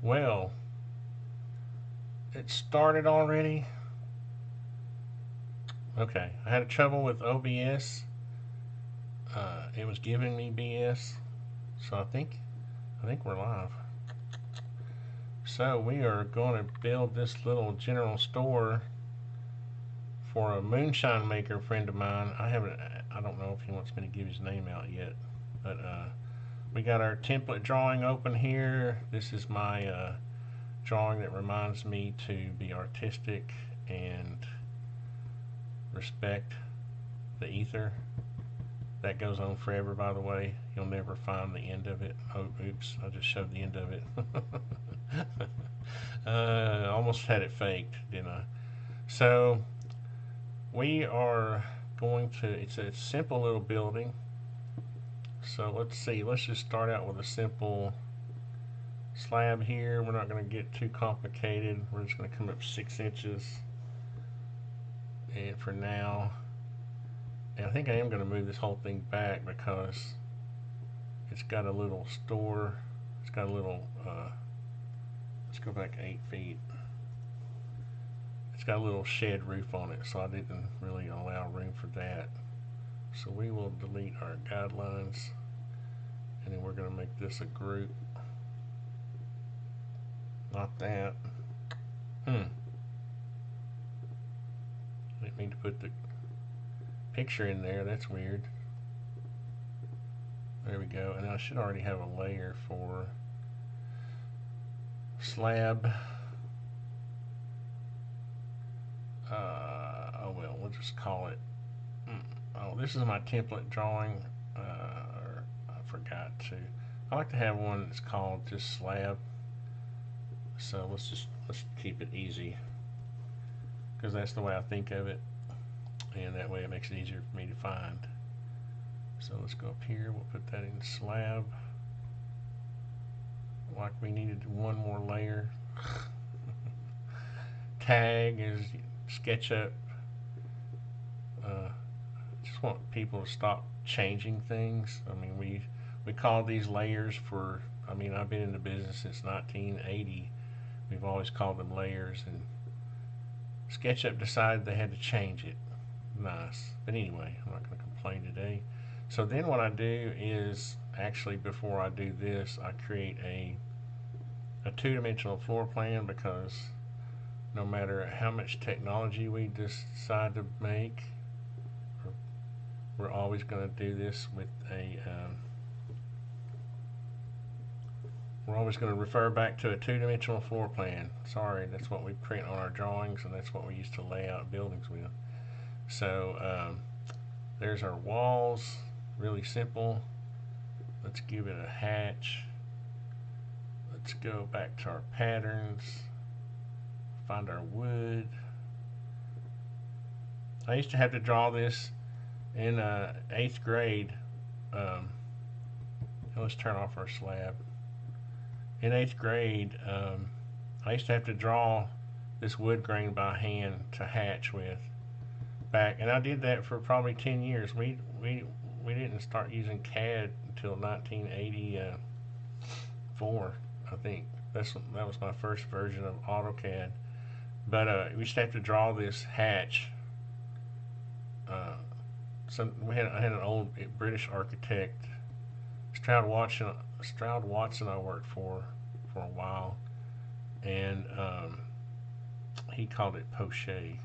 Well, it started already. Okay, I had trouble with OBS. It was giving me BS, so I think we're live. So we are going to build this little general store for a moonshine maker friend of mine. I don't know if he wants me to give his name out yet, but we got our template drawing open here. This is my drawing that reminds me to be artistic and respect the ether. That goes on forever, by the way. You'll never find the end of it. Oh, oops, I just shoved the end of it. Almost had it faked, didn't I? So, we are going to, it's a simple little building. So, let's see. Let's just start out with a simple slab here. We're not going to get too complicated. We're just going to come up 6 inches. And for now, and I think I am going to move this whole thing back because it's got a little store. It's got a little, let's go back 8 feet. It's got a little shed roof on it, so I didn't really allow room for that. So we will delete our guidelines, and then we're going to make this a group. Not that. Didn't mean to put the picture in there. That's weird. There we go. And I should already have a layer for slab. Oh well, we'll just call it. Oh, this is my template drawing. I forgot to. I like to have one that's called just slab. So let's keep it easy because that's the way I think of it, and that way it makes it easier for me to find. So let's go up here. We'll put that in slab. Like we needed one more layer. Tag is SketchUp. Just want people to stop changing things. I mean, we call these layers for. I mean, I've been in the business since 1980. We've always called them layers, and SketchUp decided they had to change it. Nice, but anyway, I'm not going to complain today. So then what I do is actually before I do this, I create a two-dimensional floor plan because no matter how much technology we decide to make, we're always going to do this with a we're always going to refer back to a two-dimensional floor plan. Sorry, that's what we print on our drawings, and that's what we used to lay out buildings with. So there's our walls, really simple. Let's give it a hatch. Let's go back to our patterns, find our wood. I used to have to draw this in 8th grade. Let's turn off our slab. In 8th grade, I used to have to draw this wood grain by hand to hatch with back, and I did that for probably 10 years. We didn't start using CAD until 1984, I think. That was my first version of AutoCAD. But we used to have to draw this hatch. I had an old British architect, Stroud Watson. I worked for a while, and he called it poche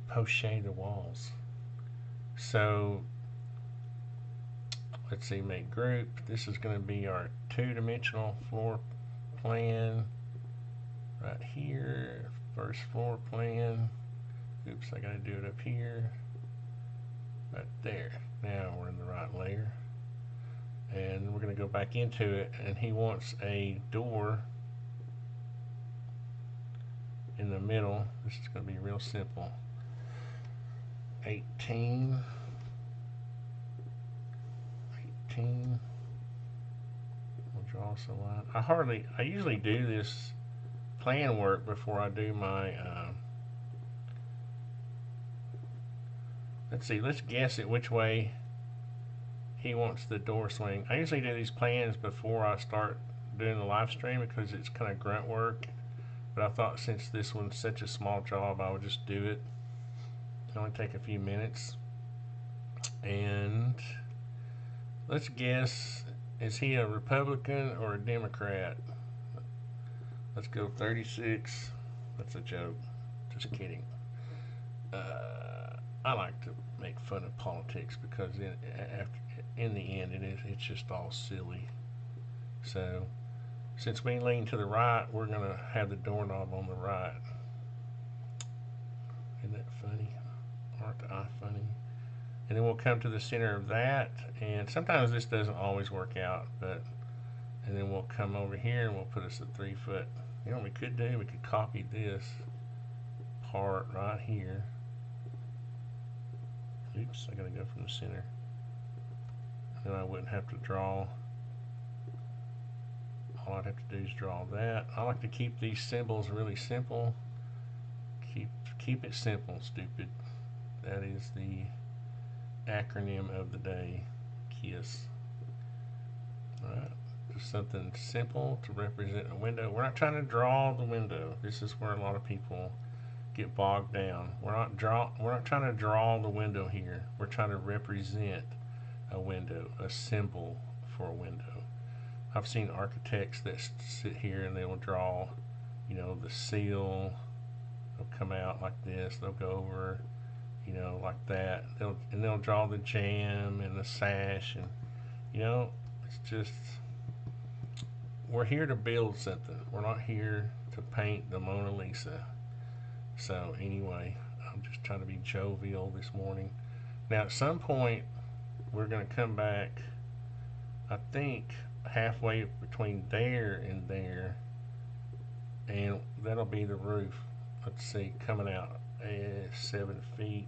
the walls. So let's see, make group. This is going to be our two-dimensional floor plan right here. First floor plan. Oops, I got to do it up here. Right there. Now we're in the right layer. And we're going to go back into it, and he wants a door in the middle. This is going to be real simple. 18. We'll draw us a line. I usually do this plan work before I do my let's see, let's guess at which way he wants the door swing. I usually do these plans before I start doing the live stream because it's kind of grunt work. But I thought since this one's such a small job, I would just do it. It'll only take a few minutes. And let's guess, is he a Republican or a Democrat? Let's go 36. That's a joke. Just kidding. I like to make fun of politics because in the end it's just all silly. So since we lean to the right, we're going to have the doorknob on the right. Isn't that funny? Aren't I funny? And then we'll come to the center of that, and sometimes this doesn't always work out, but and then we'll come over here and we'll put us a 3 foot. You know what we could do? We could copy this part right here. Oops, I gotta go from the center. Then I wouldn't have to draw. All I'd have to do is draw that. I like to keep these symbols really simple. Keep it simple, stupid. That is the acronym of the day. KISS. Alright, just something simple to represent a window. We're not trying to draw the window. This is where a lot of people get bogged down. We're not trying to draw the window here. We're trying to represent a window, a symbol for a window. I've seen architects that sit here and they will draw, you know, the seal. They'll come out like this. They'll go over, you know, like that. They'll draw the jamb and the sash, and you know, it's just, we're here to build something. We're not here to paint the Mona Lisa. So anyway, I'm just trying to be jovial this morning. Now at some point we're going to come back, I think halfway between there and there, and that'll be the roof. Let's see, coming out 7 feet.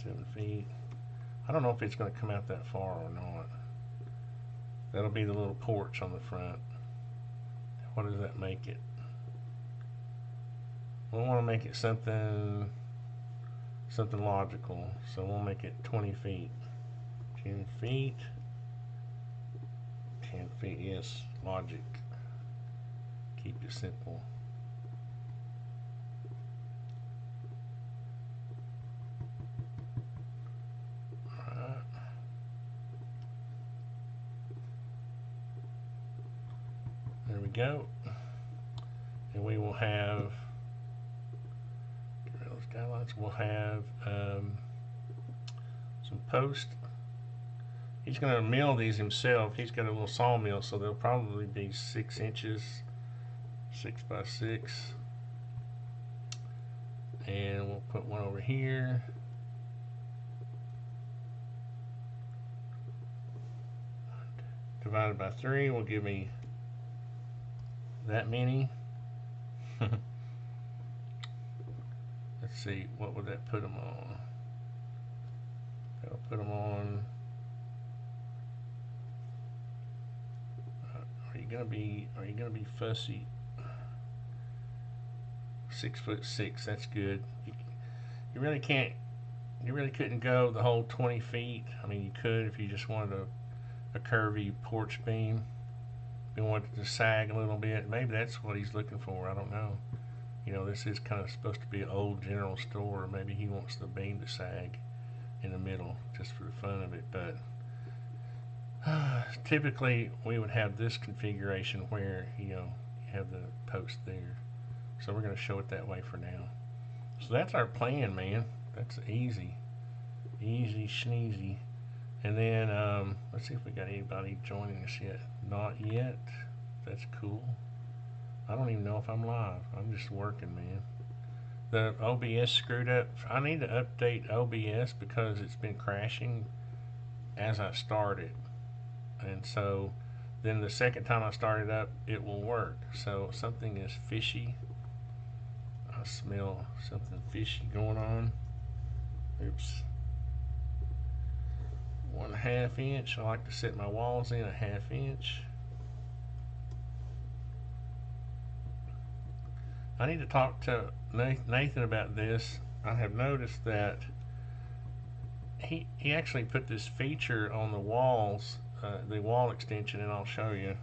7 feet. I don't know if it's going to come out that far or not. That'll be the little porch on the front. What does that make it? We want to make it something logical, so we'll make it 20 feet. 10 feet. 10 feet, yes, logic. Keep it simple. Alright. There we go. And we will have, get rid of those guidelines, we'll have some posts. He's going to mill these himself. He's got a little sawmill, so they'll probably be 6 inches, 6 by 6. And we'll put one over here. Divided by 3 will give me that many. Let's see, what would that put them on? That'll put them on. Are you gonna be fussy? 6'6", that's good. You really can't. You really couldn't go the whole 20 feet. I mean, you could if you just wanted a curvy porch beam. If you wanted to sag a little bit, maybe that's what he's looking for. I don't know. You know, this is kind of supposed to be an old general store. Maybe he wants the beam to sag in the middle just for the fun of it. But typically we would have this configuration where, you know, you have the post there. So we're going to show it that way for now. So that's our plan, man. That's easy. Easy schneezy. And then let's see if we got anybody joining us yet. Not yet. That's cool. I don't even know if I'm live. I'm just working, man. The OBS screwed up. I need to update OBS because it's been crashing as I started. And so then the second time I start it up, it will work. So something is fishy. I smell something fishy going on. Oops. 1/2 inch. I like to set my walls in 1/2 inch. I need to talk to Nathan about this. I have noticed that he actually put this feature on the walls, the wall extension, and I'll show you.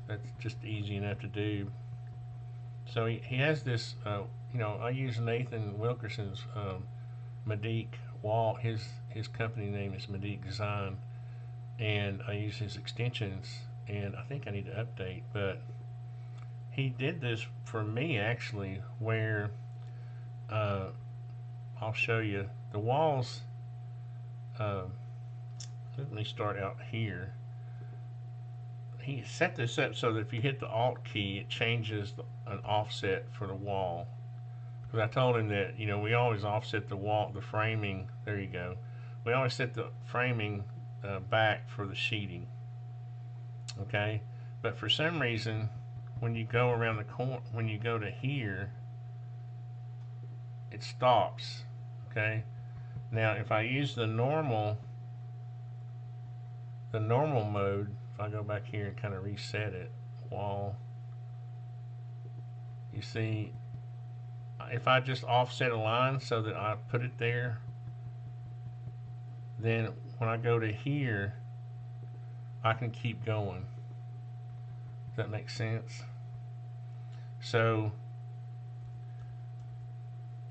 That's just easy enough to do. So he has this, I use Nathan Wilkerson's Medique wall. His company name is Medique Design, and I use his extensions. And I think I need to update, but he did this for me actually, where I'll show you the walls. Let me start out here. He set this up so that if you hit the Alt key, it changes an offset for the wall. Because I told him that we always offset the wall, the framing. There you go. We always set the framing back for the sheeting. Okay, but for some reason, when you go around the corner, when you go to here, it stops. Okay, now if I use the normal mode, if I go back here and kind of reset it, wall, you see, if I just offset a line so that I put it there, then when I go to here, I can keep going. Does that make sense? So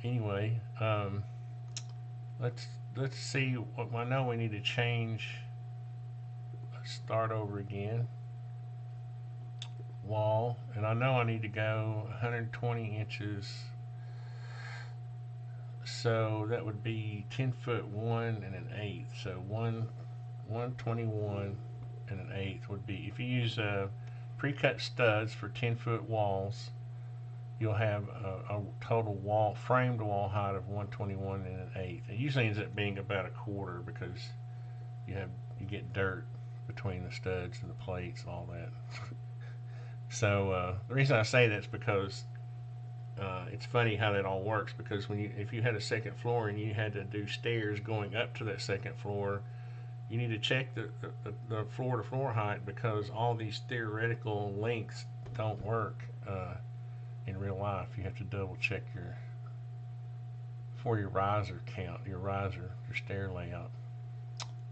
anyway, let's see what I know we need to change. Let's start over again. Wall, and I know I need to go 120 inches. So that would be 10 foot 1 and an eighth. So 121 and an eighth would be, if you use pre-cut studs for 10 foot walls, you'll have a total framed wall height of 121 and an eighth. It usually ends up being about a quarter because you get dirt between the studs and the plates and all that. So the reason I say that's because it's funny how that all works, because if you had a second floor and you had to do stairs going up to that second floor, you need to check the floor to floor height, because all these theoretical lengths don't work in real life. You have to double check for your riser count, your stair layout.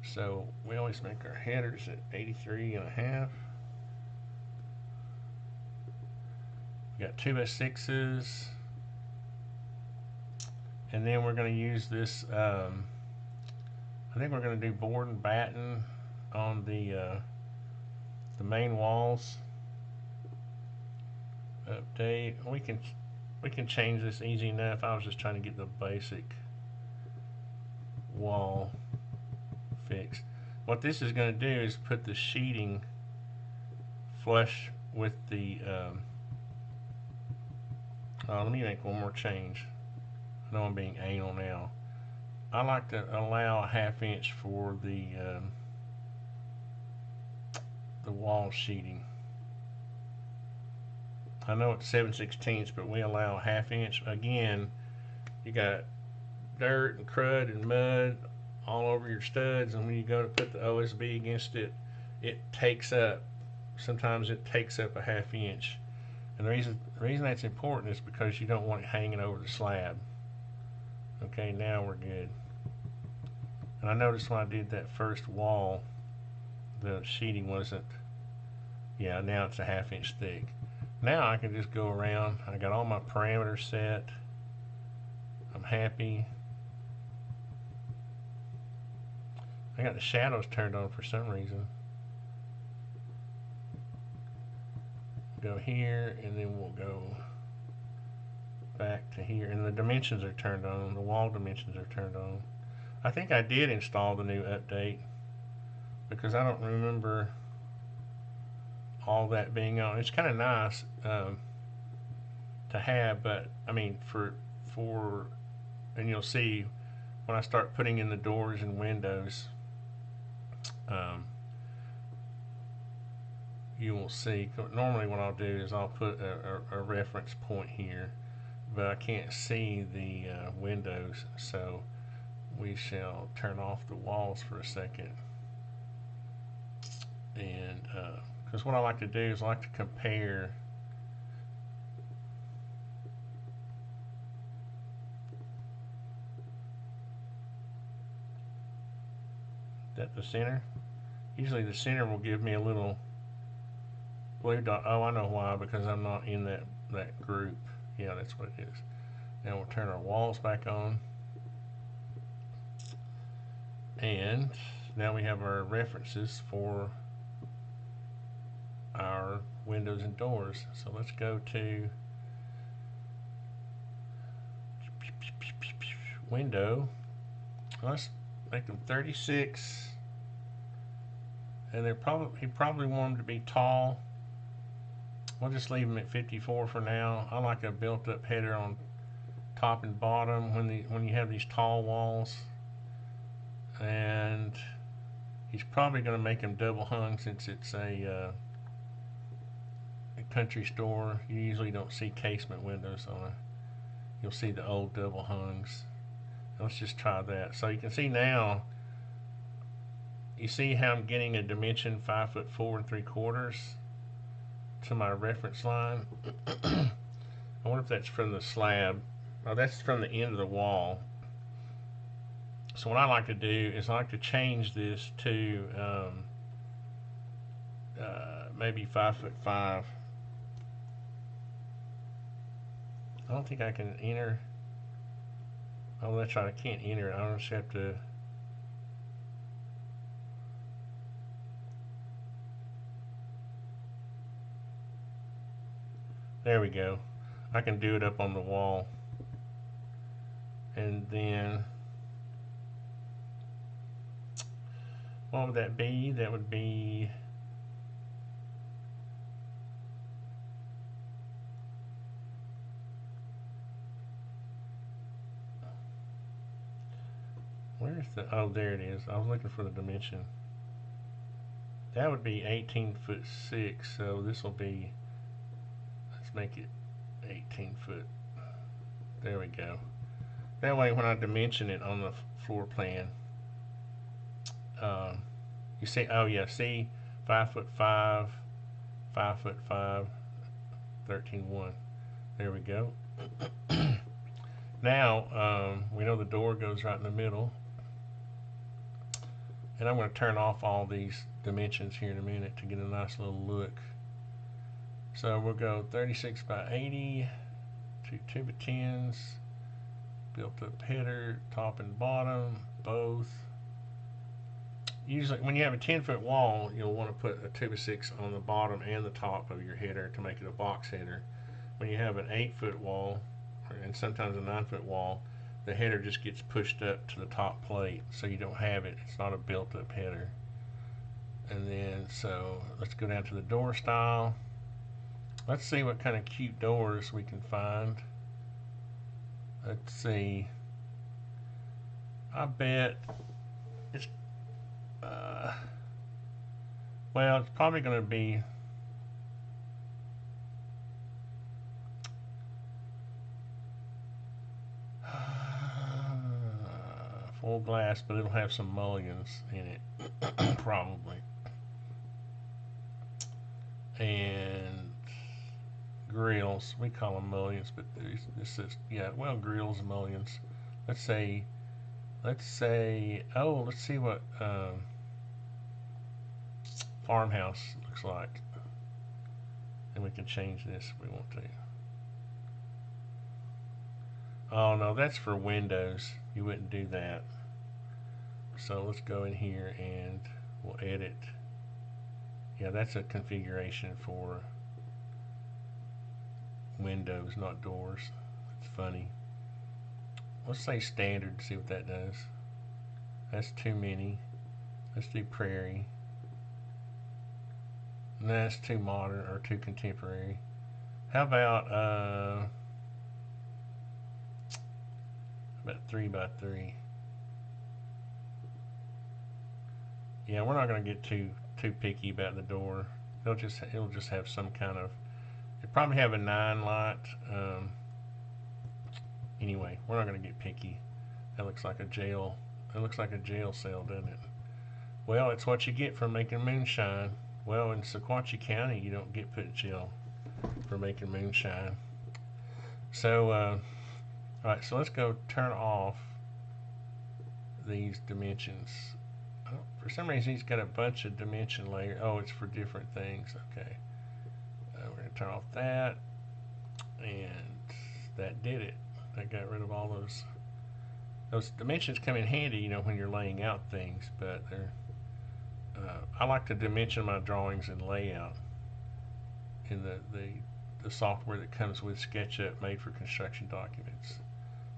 So we always make our headers at 83 and a half. We got 2x6s, and then we're going to use this. I think we're going to do board and batten on the main walls. Update. We can change this easy enough. I was just trying to get the basic wall fixed. What this is going to do is put the sheeting flush with the. Let me make one more change. I know I'm being anal now. I like to allow a 1/2 inch for the wall sheeting. I know it's 7/16, but we allow a 1/2 inch. Again, you got dirt and crud and mud all over your studs, and when you go to put the OSB against it, it takes up. Sometimes it takes up a 1/2 inch. And the reason that's important is because you don't want it hanging over the slab. Okay, now we're good. And I noticed when I did that first wall, the sheeting wasn't, yeah, now it's a 1/2 inch thick. Now I can just go around. I got all my parameters set. I'm happy. I got the shadows turned on for some reason. Go here, and then we'll go back to here, and the dimensions are turned on. The wall dimensions are turned on. I think I did install the new update, because I don't remember all that being on. It's kind of nice to have, but I mean and you'll see when I start putting in the doors and windows, you will see. Normally what I'll do is I'll put a reference point here, but I can't see the windows, so we shall turn off the walls for a second. And because what I like to do is I like to compare That the center? Usually the center will give me a little blue dot. Oh, I know why, because I'm not in that group. Yeah, that's what it is. Now we'll turn our walls back on. And now we have our references for our windows and doors. So let's go to window. Let's make them 36. And he probably want them to be tall. We'll just leave them at 54 for now. I like a built-up header on top and bottom when you have these tall walls. And he's probably going to make them double hung since it's a country store. You usually don't see casement windows on it. You'll see the old double hungs. Let's just try that. So you can see now, you see how I'm getting a dimension 5'4" 3/4 to my reference line. I wonder if that's from the slab. Oh, that's from the end of the wall. So what I like to do is I like to change this to maybe 5'5". I don't think I can enter. Oh, that's right. I can't enter it. I just have to. There we go. I can do it up on the wall. And then, what would that be? That would be, where's the, oh, there it is. I was looking for the dimension. That would be 18'6", so this will be, let's make it 18 foot. There we go. That way when I dimension it on the floor plan, you see, oh yeah, see, 5'5", 5'5", 13'1". There we go. Now, we know the door goes right in the middle. And I'm going to turn off all these dimensions here in a minute to get a nice little look. So we'll go 36 by 80, 2 2x10s, built up header, top and bottom, both. Usually when you have a 10-foot wall, you'll want to put a 2x6 on the bottom and the top of your header to make it a box header. When you have an 8-foot wall, and sometimes a 9-foot wall, the header just gets pushed up to the top plate, so you don't have it. It's not a built-up header. And then, so let's go down to the door style. Let's see what kind of cute doors we can find. Let's see. I bet it's, well, it's probably going to be, full glass, but it'll have some mullions in it, probably. And grills, we call them mullions, but this is, yeah, well, grills and mullions. Let's say, oh, let's see what farmhouse looks like. And we can change this if we want to. Oh no, that's for windows. You wouldn't do that. So let's go in here and we'll edit. Yeah, that's a configuration for windows, not doors. It's funny. Let's say standard, see what that does. That's too many. Let's do prairie. And that's too modern or too contemporary. How about 3 by 3? Yeah, we're not going to get too picky about the door. It'll just have some kind of. It probably have a 9 light. Anyway, we're not going to get picky. That looks like a jail. It looks like a jail cell, doesn't it? Well, it's what you get for making moonshine. Well, in Sequatchie County, you don't get put in jail for making moonshine. So, all right. So let's go turn off these dimensions. I don't For some reason, he's got a bunch of dimension layers. Oh, it's for different things. Okay. We're going to turn off that. And that did it. That got rid of all those. Those dimensions come in handy, you know, when you're laying out things. But they're. I like to dimension my drawings and layout in the software that comes with SketchUp made for construction documents.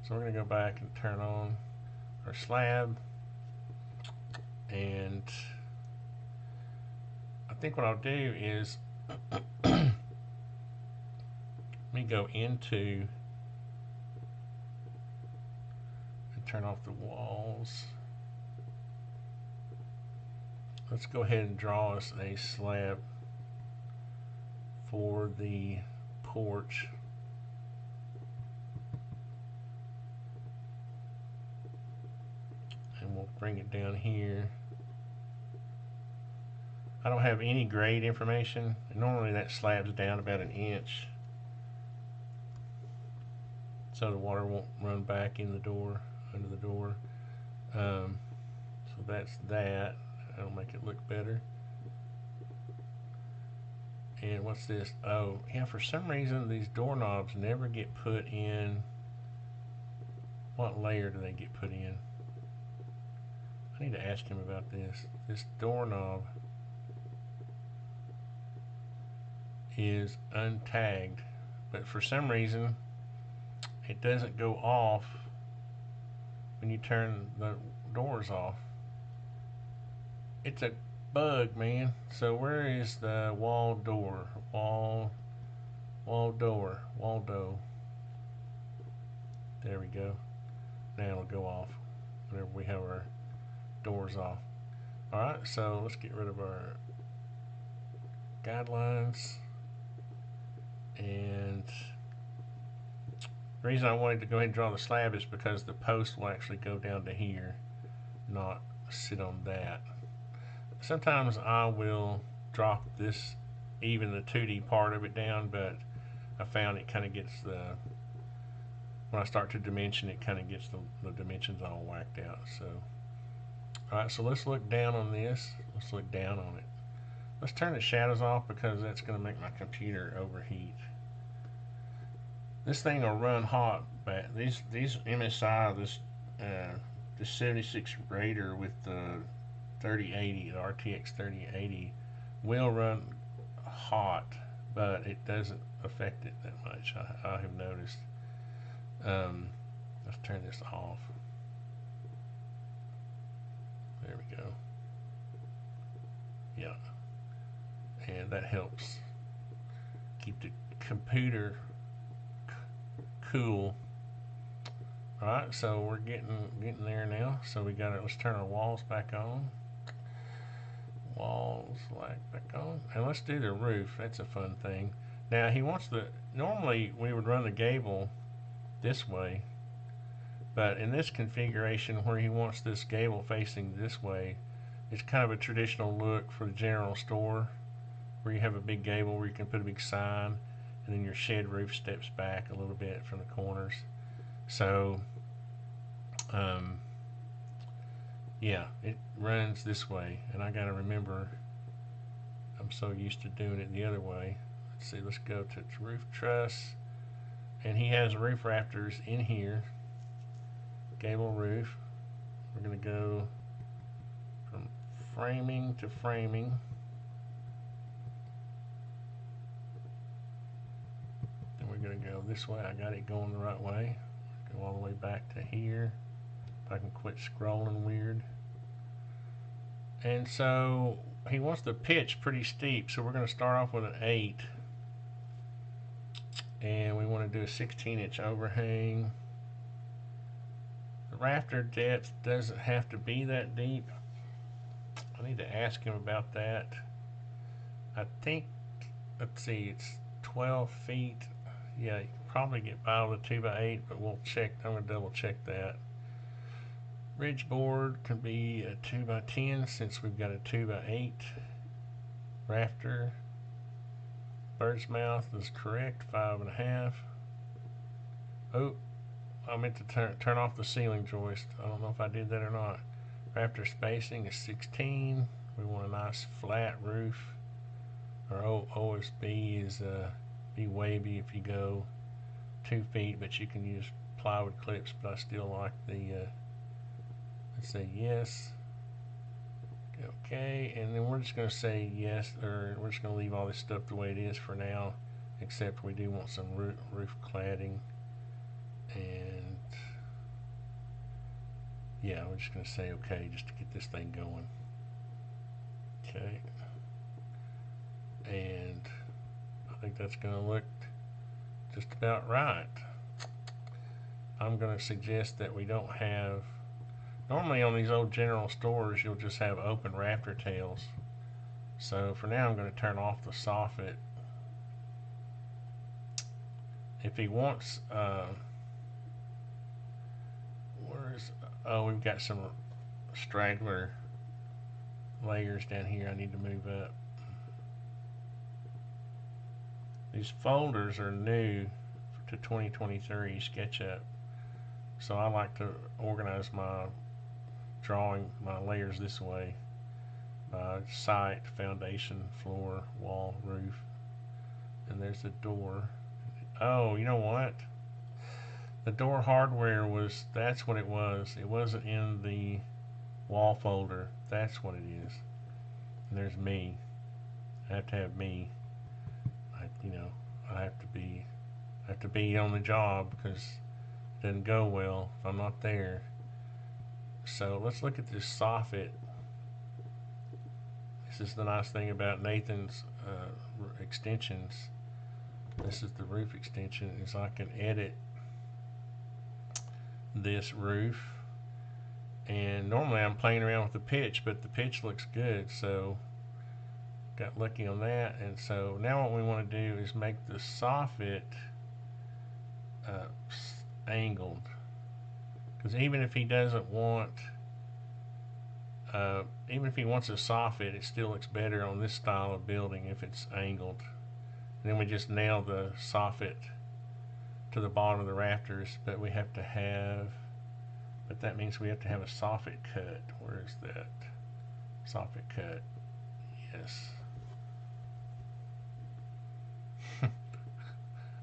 So we're going to go back and turn on our slab, and I think what I'll do is let me go into and turn off the walls. Let's go ahead and draw us a slab for the porch. And we'll bring it down here. I don't have any grade information. Normally that slab's down about an inch, so the water won't run back in the door, under the door. So that's that. That'll make it look better. And what's this? Oh, yeah, for some reason these doorknobs never get put in. What layer do they get put in? I need to ask him about this. This doorknob is untagged, but for some reason it doesn't go off when you turn the doors off. It's a bug, man. So where is the wall door? Wall door. There we go. Now it'll go off whenever we have our doors off. Alright, so let's get rid of our guidelines. And the reason I wanted to go ahead and draw the slab is because the post will actually go down to here, not sit on that. Sometimes I will drop this, even the 2D part of it down, but I found it kind of gets when I start to dimension, it kind of gets the dimensions all whacked out. So, alright, so let's look down on this. Let's look down on it. Let's turn the shadows off because that's going to make my computer overheat. This thing will run hot, but these MSI, this 76 Raider with the 3080, the RTX 3080, will run hot, but it doesn't affect it that much. I have noticed. Let's turn this off. There we go. Yeah, and that helps keep the computer cool. Alright, so we're getting there now. So we got it. Let's turn our walls back on. Walls back on. And let's do the roof. That's a fun thing. Now he wants normally we would run the gable this way, but in this configuration where he wants this gable facing this way, it's kind of a traditional look for the general store where you have a big gable where you can put a big sign, and then your shed roof steps back a little bit from the corners. So yeah, it runs this way, and I gotta remember, I'm so used to doing it the other way. Let's see, let's go to roof truss, and he has roof rafters in here, gable roof. We're gonna go from framing to framing. Then we're gonna go this way. I got it going the right way. Go all the way back to here. If I can quit scrolling weird. And so he wants the pitch pretty steep, so we're going to start off with an 8. And we want to do a 16-inch overhang. The rafter depth doesn't have to be that deep. I need to ask him about that. I think, let's see, it's 12 feet. Yeah, you can probably get by with a 2x8, but we'll check. I'm going to double check that. Ridge board can be a 2x10 since we've got a 2x8. Rafter. Bird's mouth is correct, 5.5. Oh, I meant to turn off the ceiling joist. I don't know if I did that or not. Rafter spacing is 16. We want a nice flat roof. Our OSB is be wavy if you go 2 feet, but you can use plywood clips. But I still like the. Let's say yes. Okay, and then we're just going to say yes, or we're just going to leave all this stuff the way it is for now, except we do want some roof cladding. And yeah, we're just going to say okay just to get this thing going. Okay, and I think that's going to look just about right. I'm going to suggest that we don't have. Normally on these old general stores you'll just have open rafter tails. So for now I'm going to turn off the soffit. If he wants, we've got some straggler layers down here I need to move up. These folders are new to 2023 SketchUp. So I like to organize my layers this way: site, foundation, floor, wall, roof, and there's the door. Oh, you know what? The door hardware that's what it was. It wasn't in the wall folder. That's what it is. And there's me. I have to have me. I have to be on the job because it doesn't go well if I'm not there. So let's look at this soffit. This is the nice thing about Nathan's extensions. This is the roof extension, is I can edit this roof, and normally I'm playing around with the pitch, but the pitch looks good, so got lucky on that. And so now what we want to do is make the soffit angled, because even if he doesn't want even if he wants a soffit, it still looks better on this style of building if it's angled. And then we just nail the soffit to the bottom of the rafters, but that means we have to have a soffit cut. Where is that? Soffit cut. Yes.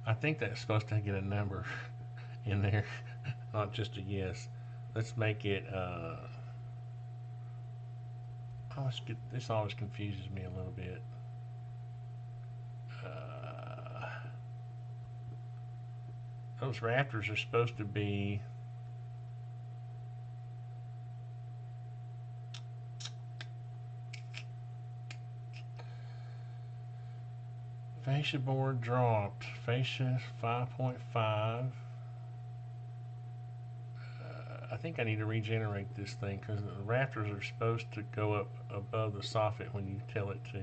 I think that's supposed to get a number in there, not just a yes. Let's make it this always confuses me a little bit. Those rafters are supposed to be fascia board dropped. Fascia 5.5. I think I need to regenerate this thing because the rafters are supposed to go up above the soffit when you tell it to.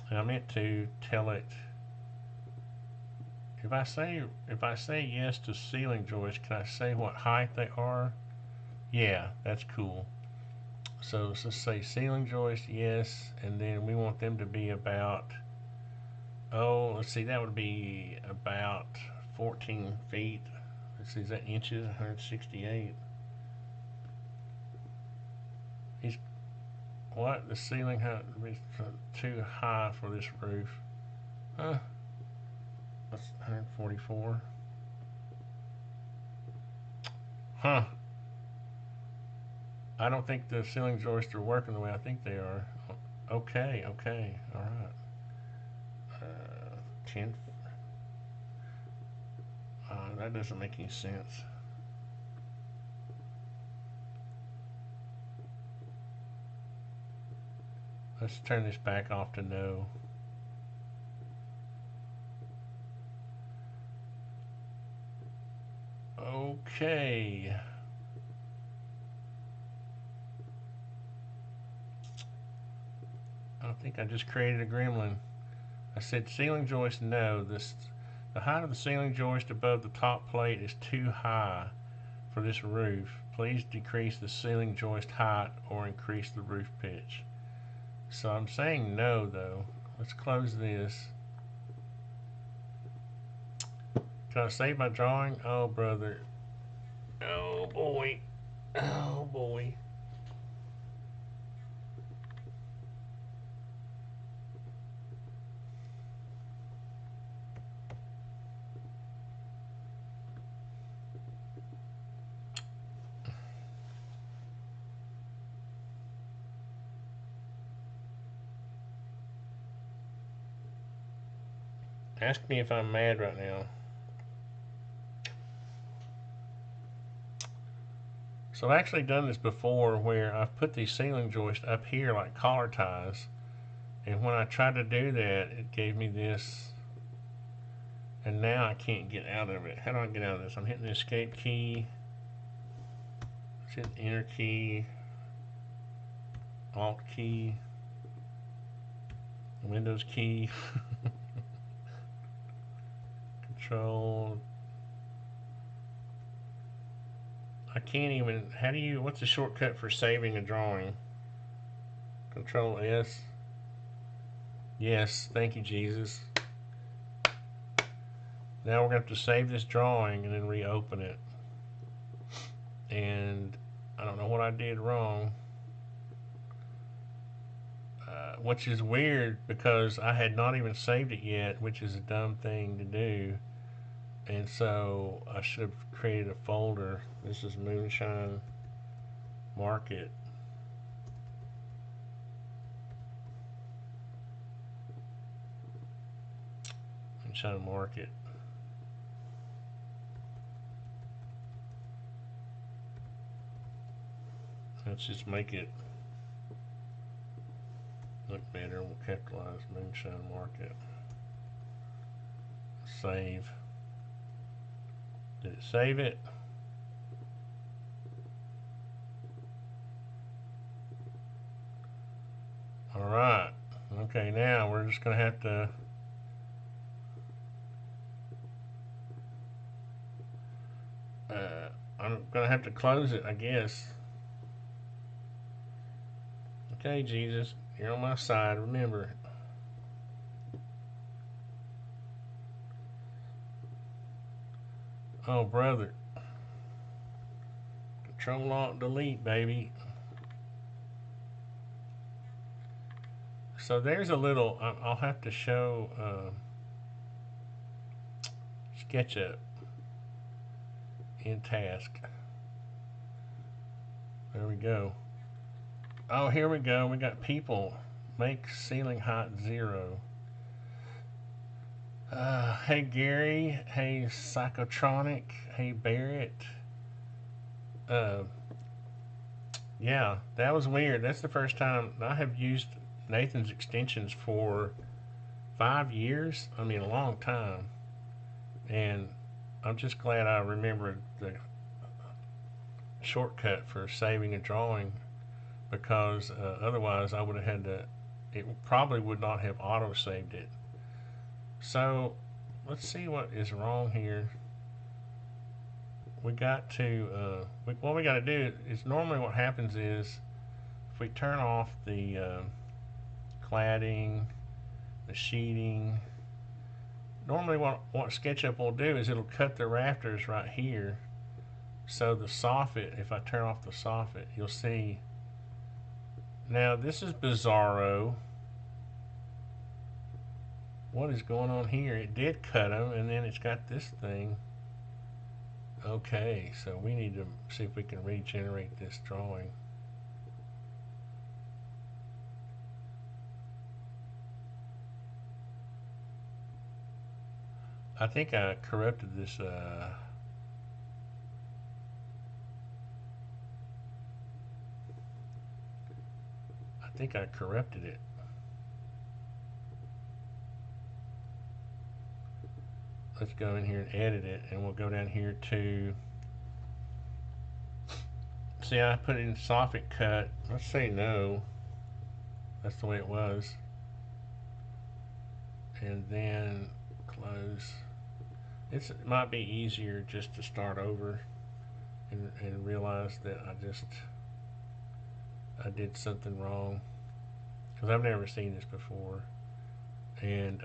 And I meant to tell it. If I say yes to ceiling joists, can I say what height they are? Yeah, that's cool. So let's just say ceiling joist, yes, and then we want them to be about, let's see, that would be about 14 feet. Let's see, is that inches? 168. What? The ceiling height is too high for this roof. Huh? That's 144. Huh. I don't think the ceiling joists are working the way I think they are. Okay, alright. 10. That doesn't make any sense. Let's turn this back off to no. Okay. I think I just created a gremlin. I said ceiling joist no. The height of the ceiling joist above the top plate is too high for this roof. Please decrease the ceiling joist height or increase the roof pitch. So I'm saying no though. Let's close this. Can I save my drawing? Oh, brother. Oh, boy. Oh, boy. Ask me if I'm mad right now. So I've actually done this before where I've put these ceiling joists up here like collar ties. And when I tried to do that, it gave me this. And now I can't get out of it. How do I get out of this? I'm hitting the escape key. Hit enter key. Alt key. Windows key. Control. I can't even. How do you. What's the shortcut for saving a drawing? Control S. Yes, thank you, Jesus. Now we're going to have to save this drawing and then reopen it. And I don't know what I did wrong. Which is weird because I had not even saved it yet, which is a dumb thing to do. And so I should have created a folder. This is Moonshine Market. Moonshine Market. Let's just make it look better. We'll capitalize Moonshine Market. Save. Did it save it? Alright. Okay, now we're just going to have to I'm going to have to close it, I guess. Okay, Jesus, you're on my side. Remember. Oh, brother. Control Alt Delete, baby. So there's a little. I'll have to show SketchUp in task. There we go. Oh, here we go. We got people. Make ceiling height 0. Hey Gary. Hey Psychotronic. Hey Barrett. Yeah, that was weird. That's the first time I have used Nathan's extensions for 5 years. I mean, a long time. And I'm just glad I remembered the shortcut for saving a drawing because otherwise I would have had to, it probably would not have auto saved it. So let's see what is wrong here. We got to, what we got to do is normally what happens is if we turn off the cladding, the sheeting, normally what SketchUp will do is it'll cut the rafters right here. So the soffit, if I turn off the soffit, you'll see. Now this is bizarro. What is going on here? It did cut them, and then it's got this thing. Okay, so we need to see if we can regenerate this drawing. I think I corrupted this. I think I corrupted it. Let's go in here and edit it, and we'll go down here to. See, I put it in soffit cut. Let's say no. That's the way it was. And then close. It might be easier just to start over and realize that I did something wrong because I've never seen this before, and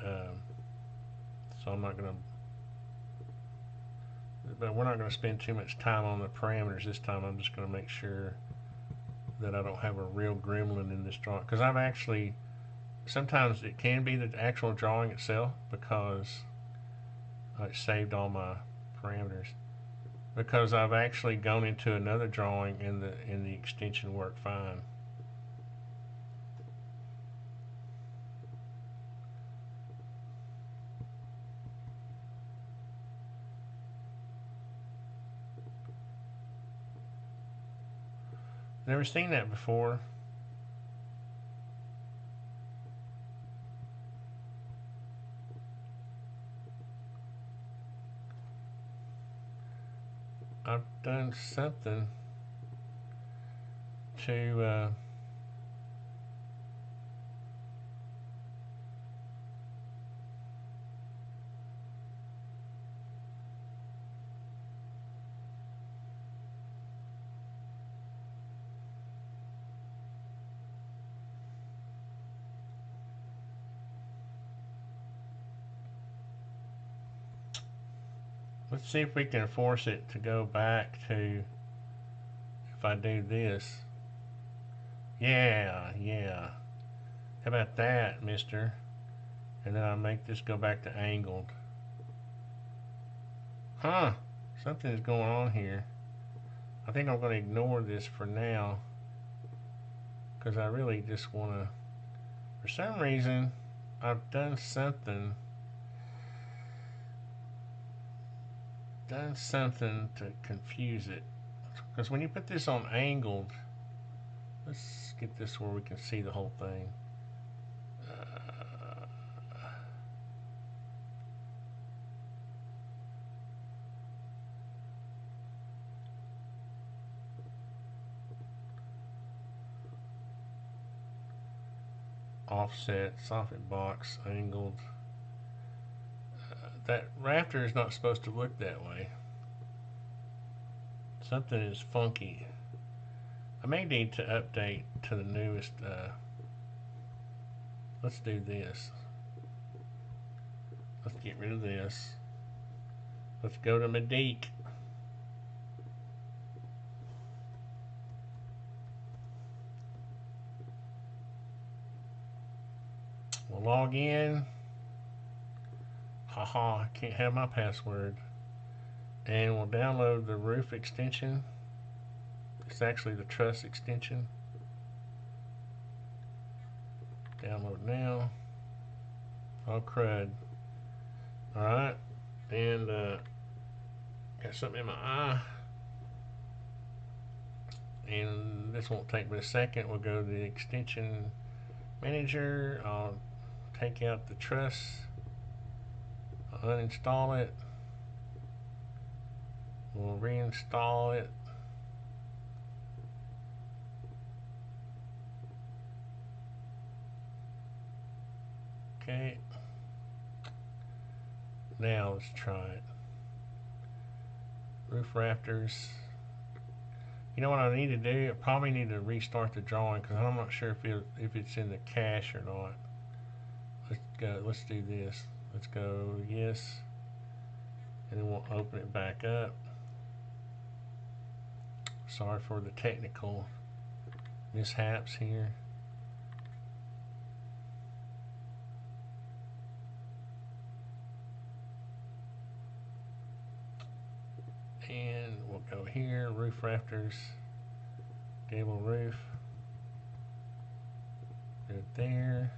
so I'm not gonna but we're not going to spend too much time on the parameters this time. I'm just going to make sure that I don't have a real gremlin in this drawing, because I've actually, sometimes it can be the actual drawing itself because I saved all my parameters, because I've actually gone into another drawing and the extension worked fine. Never seen that before. I've done something to let's see if we can force it to go back to, if I do this. Yeah, yeah. How about that, mister? And then I make this go back to angled. Huh, something is going on here. I think I'm going to ignore this for now, because I really just want to, for some reason, I've done something to confuse it. Because when you put this on angled, let's get this where we can see the whole thing. Offset, soffit box, angled. That rafter is not supposed to look that way. Something is funky. I may need to update to the newest. Let's do this. Let's get rid of this. Let's go to Medic. We'll log in. Haha, I can't have my password. And we'll download the roof extension. It's actually the truss extension. Download now. Oh crud. Alright. And got something in my eye. And this won't take but a second. We'll go to the extension manager. I'll take out the truss. I'll uninstall it. We'll reinstall it. Okay. Now let's try it. Roof rafters. You know what I need to do? I probably need to restart the drawing because I'm not sure if it's in the cache or not. Let's go. Let's do this. Let's go. Yes. And then we'll open it back up. Sorry for the technical mishaps here. And we'll go here, roof rafters, gable roof. Go there.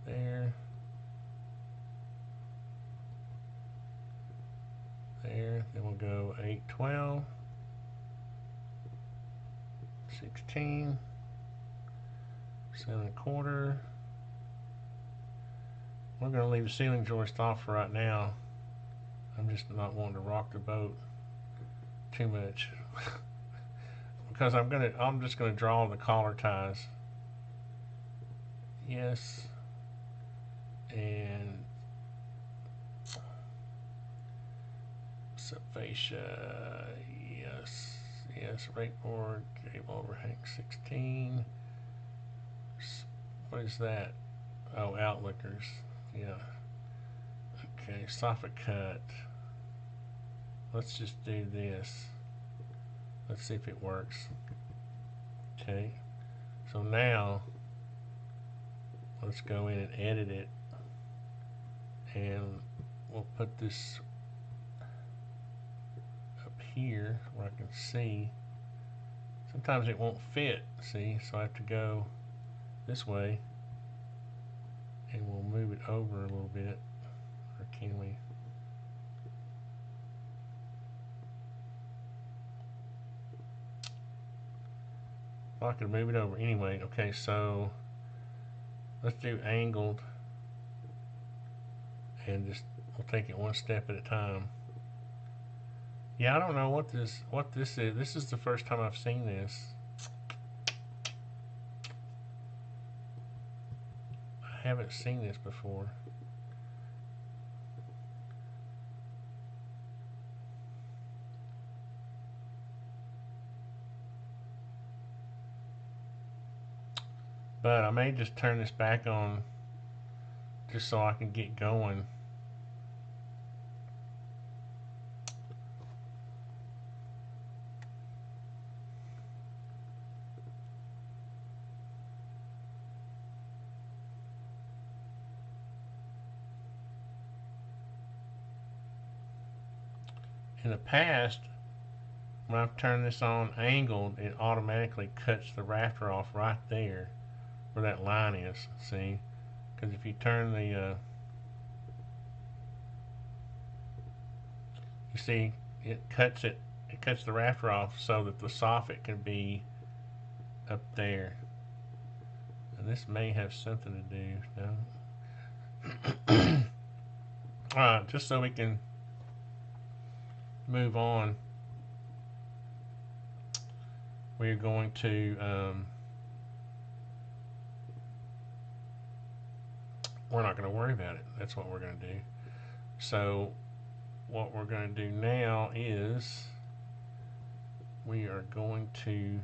There. There. Then we'll go 8, 12, 16, 7 1/4. We're going to leave the ceiling joist off for right now. I'm just not wanting to rock the boat too much because I'm just gonna draw the collar ties. Yes, and subfascia. Yes, yes. Rake board, cable overhang 16. What is that? Oh, outlookers. Yeah. Okay, soffit cut. Let's just do this. Let's see if it works. Okay, so now let's go in and edit it, and we'll put this up here where I can see. Sometimes it won't fit, see, so I have to go this way, and we'll move it over a little bit, or can we? Well, I could move it over anyway. Okay, so let's do angled, and just we'll take it one step at a time. Yeah, I don't know what this is. This is the first time I've seen this. I haven't seen this before. But I may just turn this back on just so I can get going. In the past, when I've turned this on angled, it automatically cuts the rafter off right there where that line is, see? Because if you turn the, you see, it cuts the rafter off so that the soffit can be up there. And this may have something to do, no? Alright, just so we can move on, we're going to we're not going to worry about it. That's what we're going to do. So what we're going to do now is we are going to,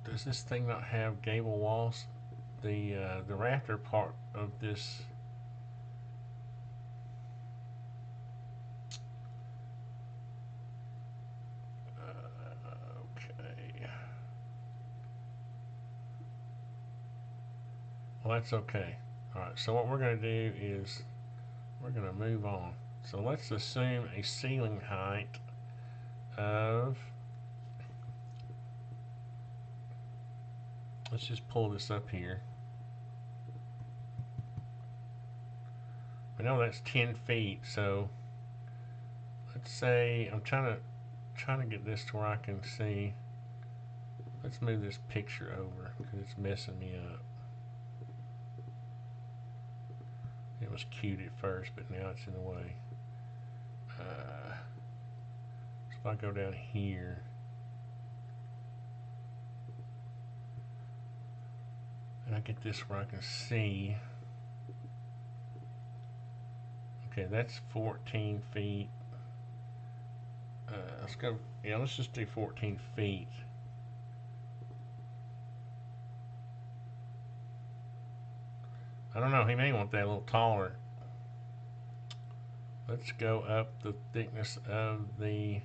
does this thing not have gable walls? The rafter part of this, okay, well that's okay. Alright, so what we're going to do is we're going to move on. So let's assume a ceiling height of, let's just pull this up here. We know that's 10 feet, so let's say I'm trying to get this to where I can see. Let's move this picture over because it's messing me up. It was cute at first, but now it's in the way. So if I go down here, and I get this where I can see. Okay, that's 14 feet. Let's go, yeah, let's just do 14 feet. I don't know, he may want that a little taller. Let's go up the thickness of the,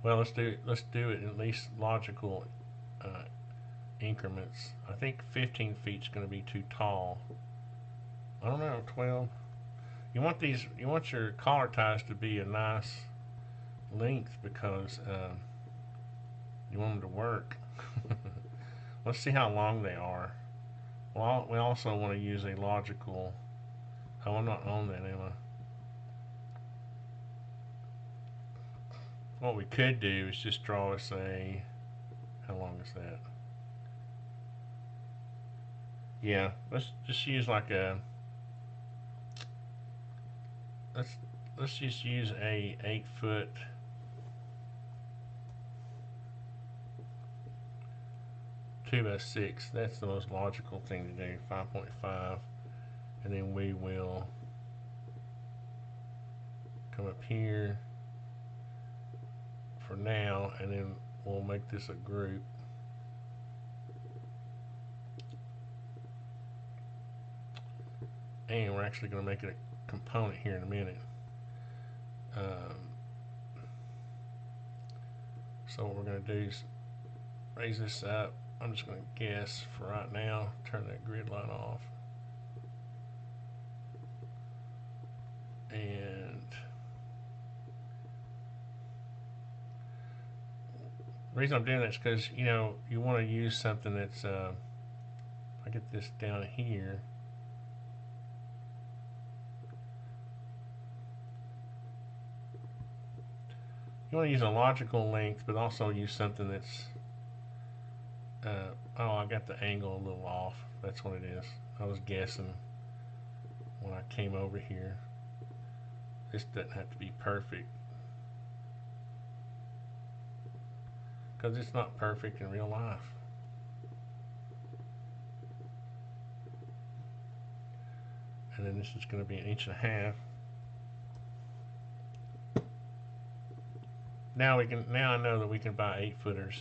well, let's do it in at least logical increments. I think 15 feet is going to be too tall. I don't know, 12. You want your collar ties to be a nice length because you want them to work. Let's see how long they are. Well, we also want to use a logical. Oh, I'm not on that, am I? What we could do is just draw us a. How long is that? Yeah, let's just use like a. Let's just use a 8-foot. Two by 6. That's the most logical thing to do. 5.5, and then we will come up here for now, and then we'll make this a group. and we're actually going to make it a component here in a minute. So what we're going to do is raise this up. I'm just going to guess for right now, turn that grid line off. And the reason I'm doing that is because, you know, you want to use something that's, I get this down here. You want to use a logical length, but also use something that's, oh, I got the angle a little off. That's what it is. I was guessing when I came over here. This doesn't have to be perfect, because it's not perfect in real life. And then this is going to be 1.5 inches. Now I know that we can buy 8-footers,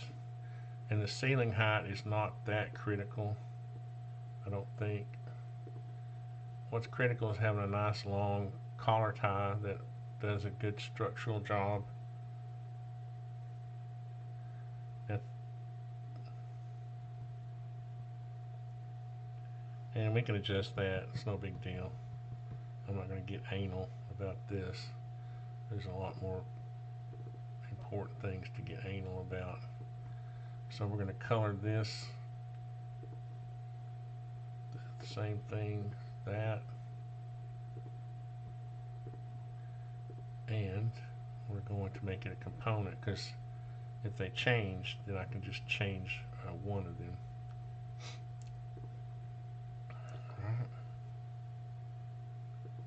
and the ceiling height is not that critical, I don't think. What's critical is having a nice long collar tie that does a good structural job. And we can adjust that, it's no big deal. I'm not going to get anal about this. There's a lot more important things to get anal about. So we're going to color this, the same thing, that, and we're going to make it a component, because if they change, then I can just change one of them. Alright.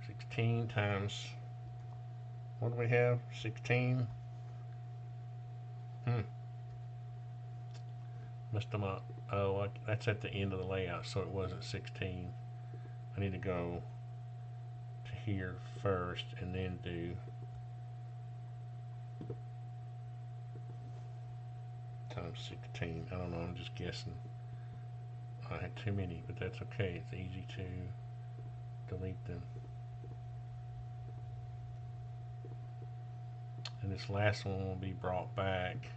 16 times, what do we have? 16. Missed them up. Oh, that's at the end of the layout, so it wasn't 16. I need to go to here first and then do times 16. I don't know, I'm just guessing. I had too many, but that's okay. It's easy to delete them. And this last one will be brought back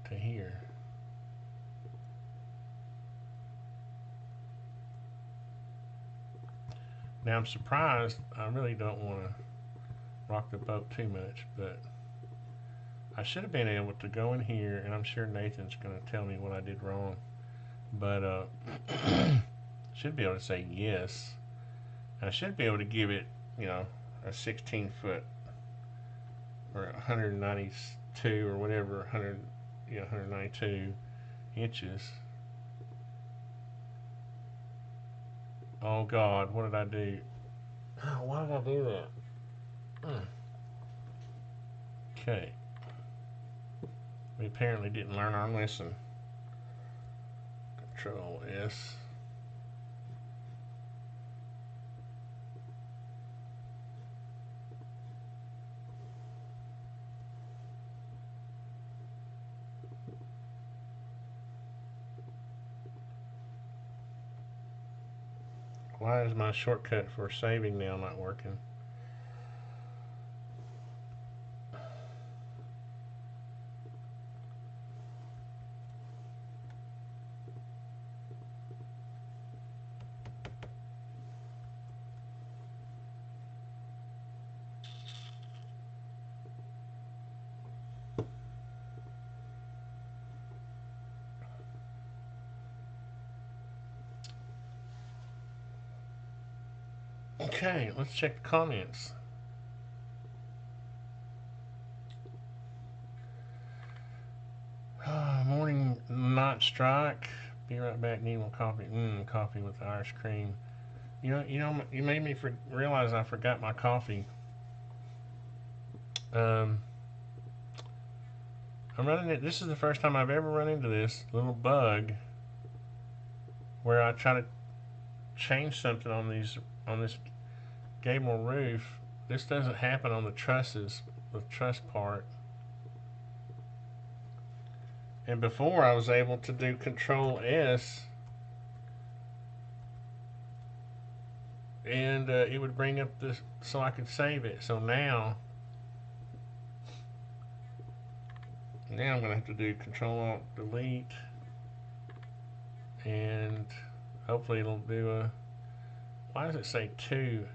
to here. Now I'm surprised, I really don't want to rock the boat too much, but I should have been able to go in here, and I'm sure Nathan's going to tell me what I did wrong, but should be able to say yes. I should be able to give it, you know, a 16-foot or 192 or whatever, 192 inches. Oh God, what did I do? Oh, why did I do that? Okay. We apparently didn't learn our lesson. Control S. Why is my shortcut for saving now not working? Okay, let's check the comments. Morning night strike. Be right back. Need more coffee. Coffee with Irish cream. You made me realize I forgot my coffee. I'm running it. This is the first time I've ever run into this little bug where I try to change something on this gable roof. This doesn't happen on the trusses, the truss part. And before I was able to do Control S and it would bring up this so I could save it. So now I'm gonna have to do Control Alt Delete, and hopefully it'll do a. Why does it say 2?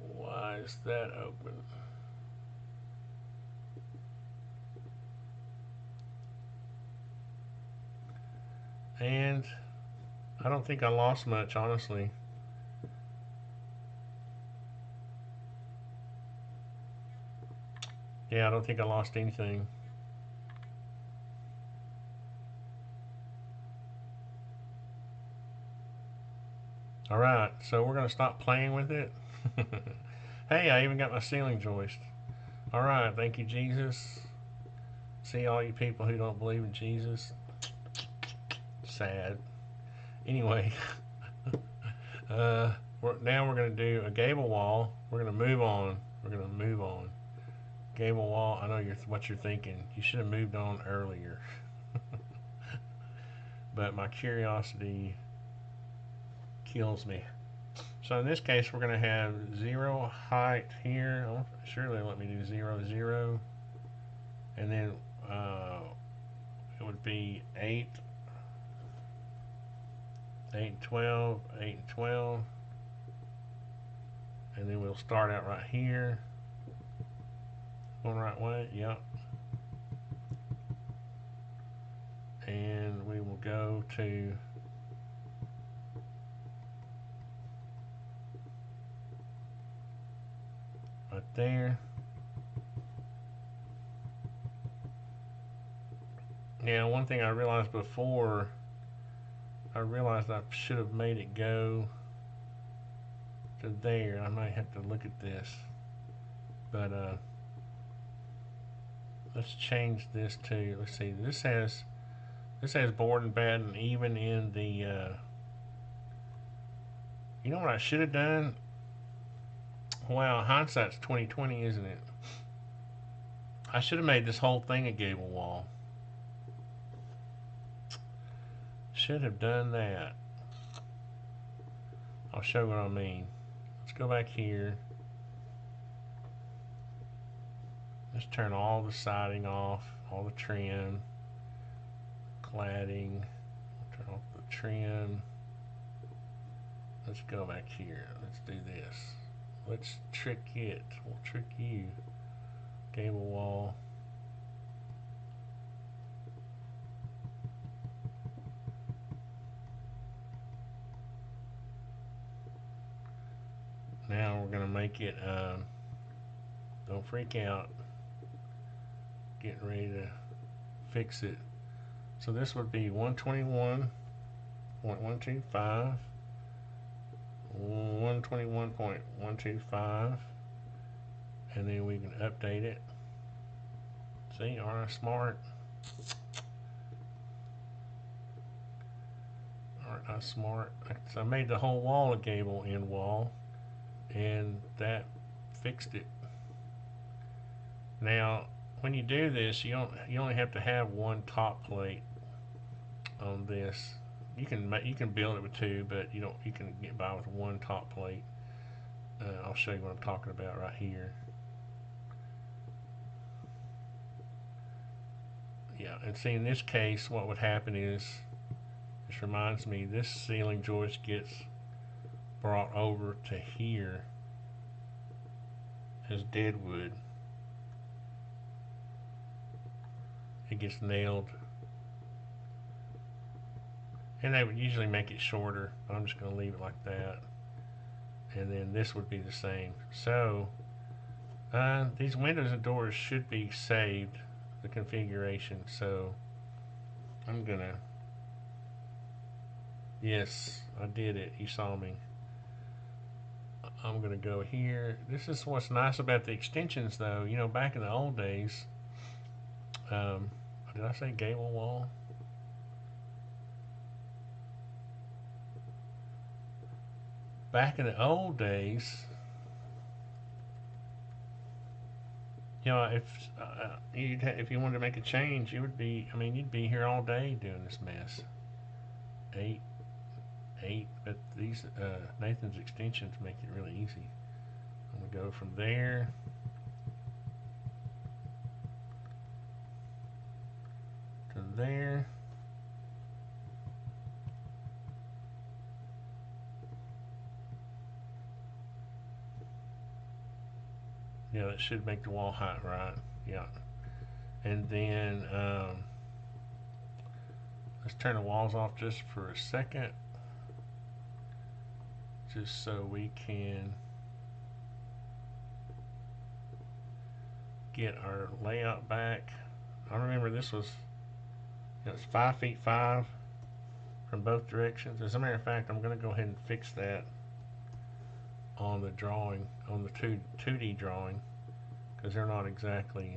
Why is that open? And I don't think I lost much, honestly. Yeah, I don't think I lost anything. Alright, so we're going to stop playing with it. Hey, I even got my ceiling joist. Alright, thank you, Jesus. See all you people who don't believe in Jesus. Sad. Anyway, now we're going to do a gable wall. We're going to move on. We're going to move on. Gable wall, I know what you're thinking. You should have moved on earlier. But my curiosity kills me. So in this case, we're going to have 0 height here. Oh, surely let me do 0, 0. And then it would be 8, 8, 12, 8, 12. And then we'll start out right here. Going the right way, yep. And we will go to right there. Now, one thing I realized before, I realized I should have made it go to there. I might have to look at this, but let's change this to. Let's see. This has board and batten even in the. You know what I should have done? Wow, hindsight's 20/20, isn't it? I should have made this whole thing a gable wall. Should have done that. I'll show you what I mean. Let's go back here. Let's turn all the siding off, all the trim, cladding. Turn off the trim. Let's go back here. Let's do this. Let's trick it. We'll trick you. Gable wall. Now we're going to make it, don't freak out, getting ready to fix it. So this would be 121.125, 121.125, and then we can update it. See, aren't I smart? Aren't I smart? So I made the whole wall a gable end wall, and that fixed it. Now, when you do this, you only have to have one top plate on this. You can build it with 2, but you can get by with one top plate. I'll show you what I'm talking about right here. Yeah, and see, in this case, what would happen is, this reminds me, this ceiling joist gets brought over to here as dead wood. It gets nailed, and they would usually make it shorter. I'm just going to leave it like that, and then this would be the same. So these windows and doors should be saved, the configuration. So I'm gonna, yes, I did it. You saw me. I'm gonna go here. This is what's nice about the extensions, though. You know, back in the old days, did I say gable wall? Back in the old days, you know, if you wanted to make a change, it would be, I mean, you'd be here all day doing this mess. 8, 8, but these Nathan's extensions make it really easy. I'm going to go from there to there. Yeah, that should make the wall height right. Yeah. And then let's turn the walls off just for a second, just so we can get our layout back. I remember this was, it's 5 feet 5 from both directions. As a matter of fact, I'm going to go ahead and fix that on the drawing, on the 2D drawing, because they're not exactly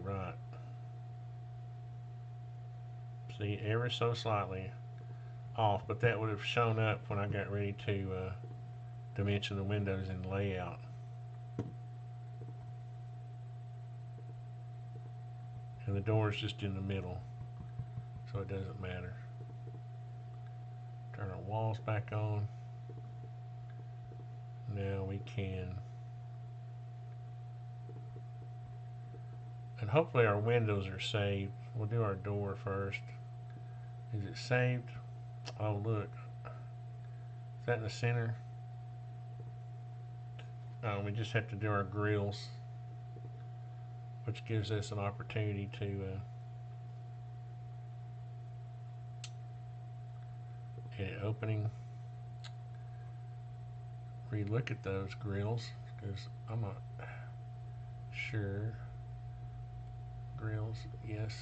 right. See, ever so slightly off, but that would have shown up when I got ready to dimension the windows in layout. And the door is just in the middle, so it doesn't matter. Turn our walls back on. Now we can, and hopefully our windows are saved. We'll do our door first. Is it saved? Oh, look. Is that in the center? Oh, we just have to do our grills, which gives us an opportunity to edit opening. Relook at those grills, because I'm not sure. Grills, yes.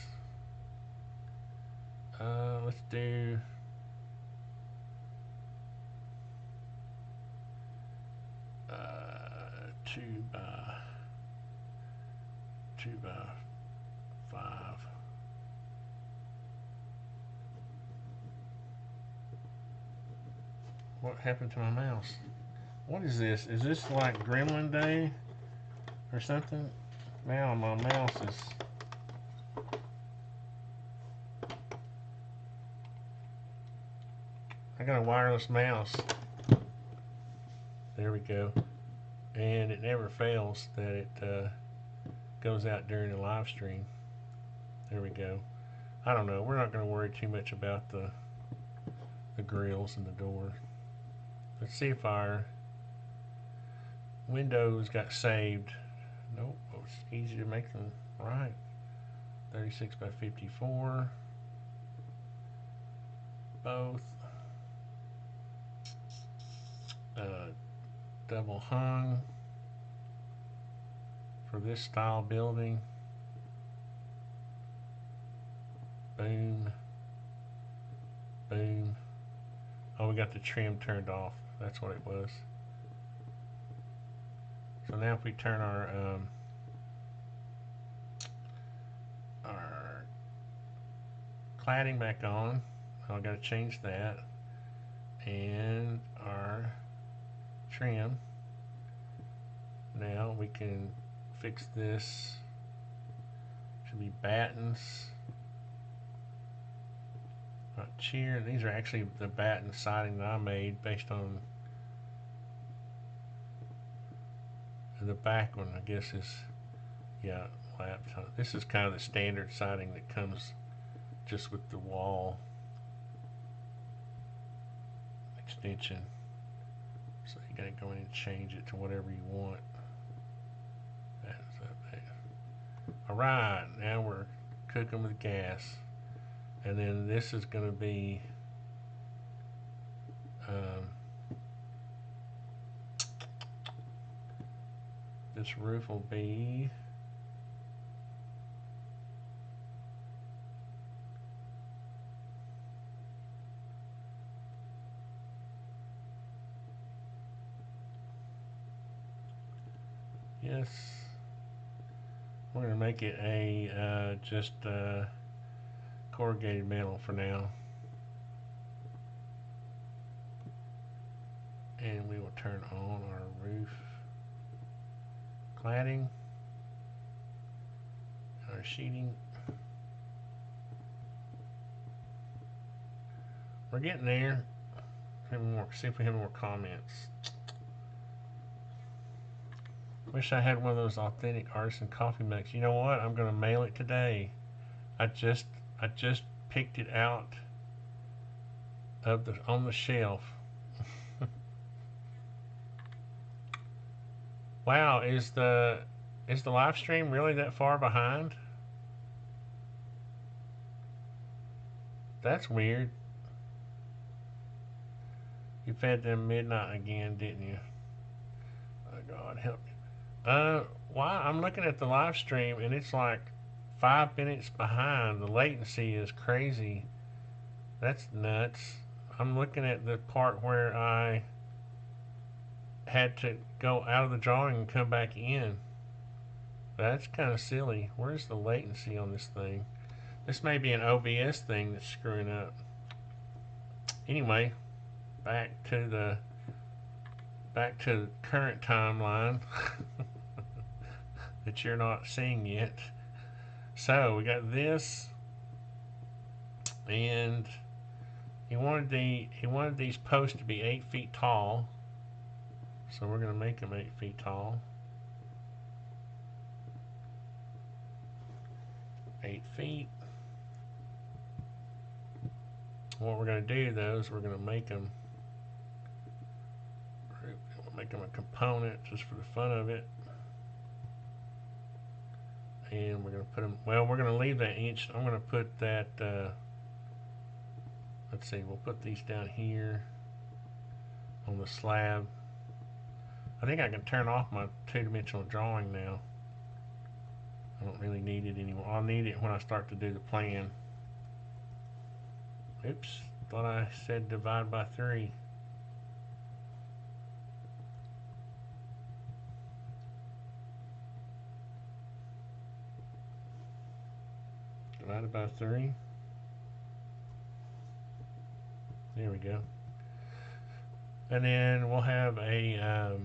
Let's do 2 by 5. What happened to my mouse? What is this? Is this like Gremlin Day or something? Now my mouse is... I got a wireless mouse. There we go. And it never fails that it goes out during the live stream. There we go. I don't know. We're not going to worry too much about the grills and the door. Let's see if our windows got saved. Nope. It's easy to make them right. 36 by 54. Both. Double hung for this style building. Boom. Boom. Oh, we got the trim turned off. That's what it was. So now if we turn our cladding back on, I've got to change that, and our trim. Now we can fix this. Should be battens, not cheer. These are actually the batten siding that I made based on the back one. I guess is, yeah, laptop. This is kind of the standard siding that comes just with the wall extension. So you gotta go in and change it to whatever you want. That's up there. Alright, now we're cooking with gas. And then this is gonna be this roof will be yes. We're going to make it a just corrugated metal for now. And we will turn on our roof cladding. our sheeting. We're getting there. See if we have more comments. Wish I had one of those authentic artisan coffee mugs. You know what? I'm gonna mail it today. I just picked it out of the on the shelf. Wow, is the live stream really that far behind? That's weird. You fed them midnight again, didn't you? Oh, God help me. Why? I'm looking at the live stream and it's like 5 minutes behind. The latency is crazy. That's nuts. I'm looking at the part where I had to go out of the drawing and come back in. That's kind of silly. Where's the latency on this thing? This may be an OBS thing that's screwing up. Anyway, back to the current timeline that you're not seeing yet. So we got this, and he wanted these posts to be 8 feet tall. So we're gonna make them 8 feet tall. 8 feet. What we're going to do though is we're going to make them a component just for the fun of it, and we're going to put them, well, we're going to leave that inch. I'm going to put that let's see, we'll put these down here on the slab. I think I can turn off my two-dimensional drawing now. I don't really need it anymore. I'll need it when I start to do the plan. Oops, thought I said divide by 3. Divided by 3. There we go. And then we'll have a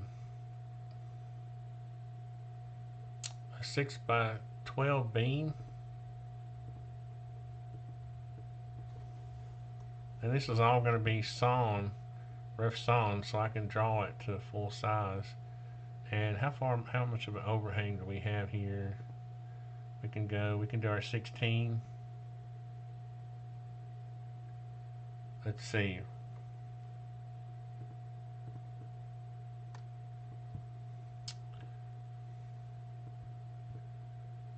6 by 12 beam. And this is all going to be sawn, rough sawn, so I can draw it to full size. And how much of an overhang do we have here? We can do our 16. Let's see.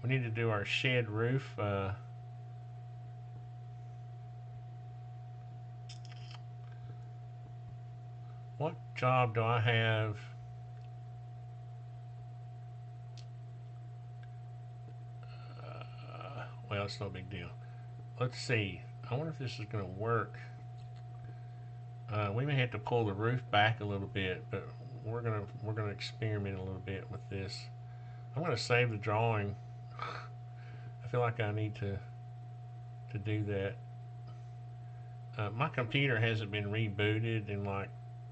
We need to do our shed roof. What job do I have? Well, it's no big deal. Let's see. I wonder if this is going to work. We may have to pull the roof back a little bit, but we're gonna experiment a little bit with this. I'm gonna save the drawing. I feel like I need to do that. My computer hasn't been rebooted in like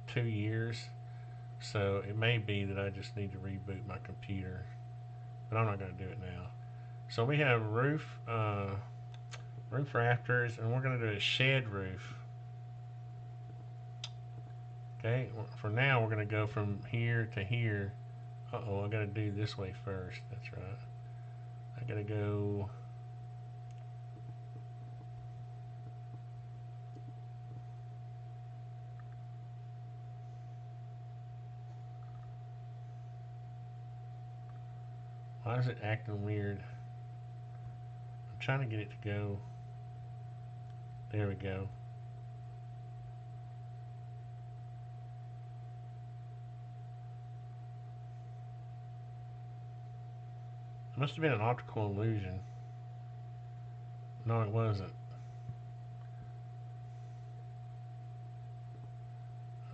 2 years, so it may be that I just need to reboot my computer, but I'm not going to do it now. So we have roof rafters, and we're going to do a shed roof. Okay, for now we're going to go from here to here. Uh-oh, I got to do this way first. That's right. I got to go. Why is it acting weird? I'm trying to get it to go. There we go. It must have been an optical illusion. No, it wasn't.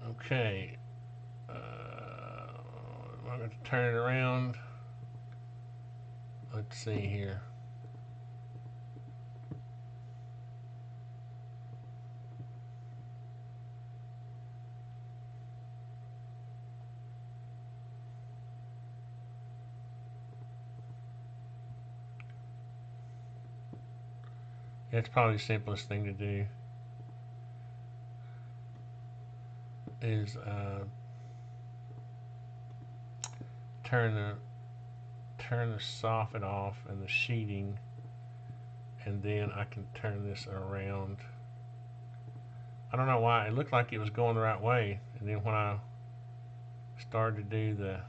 Okay. I'm going to turn it around. Let's see here. It's probably the simplest thing to do is turn the soffit off and the sheeting, and then I can turn this around. I don't know why it looked like it was going the right way, and then when I started to do the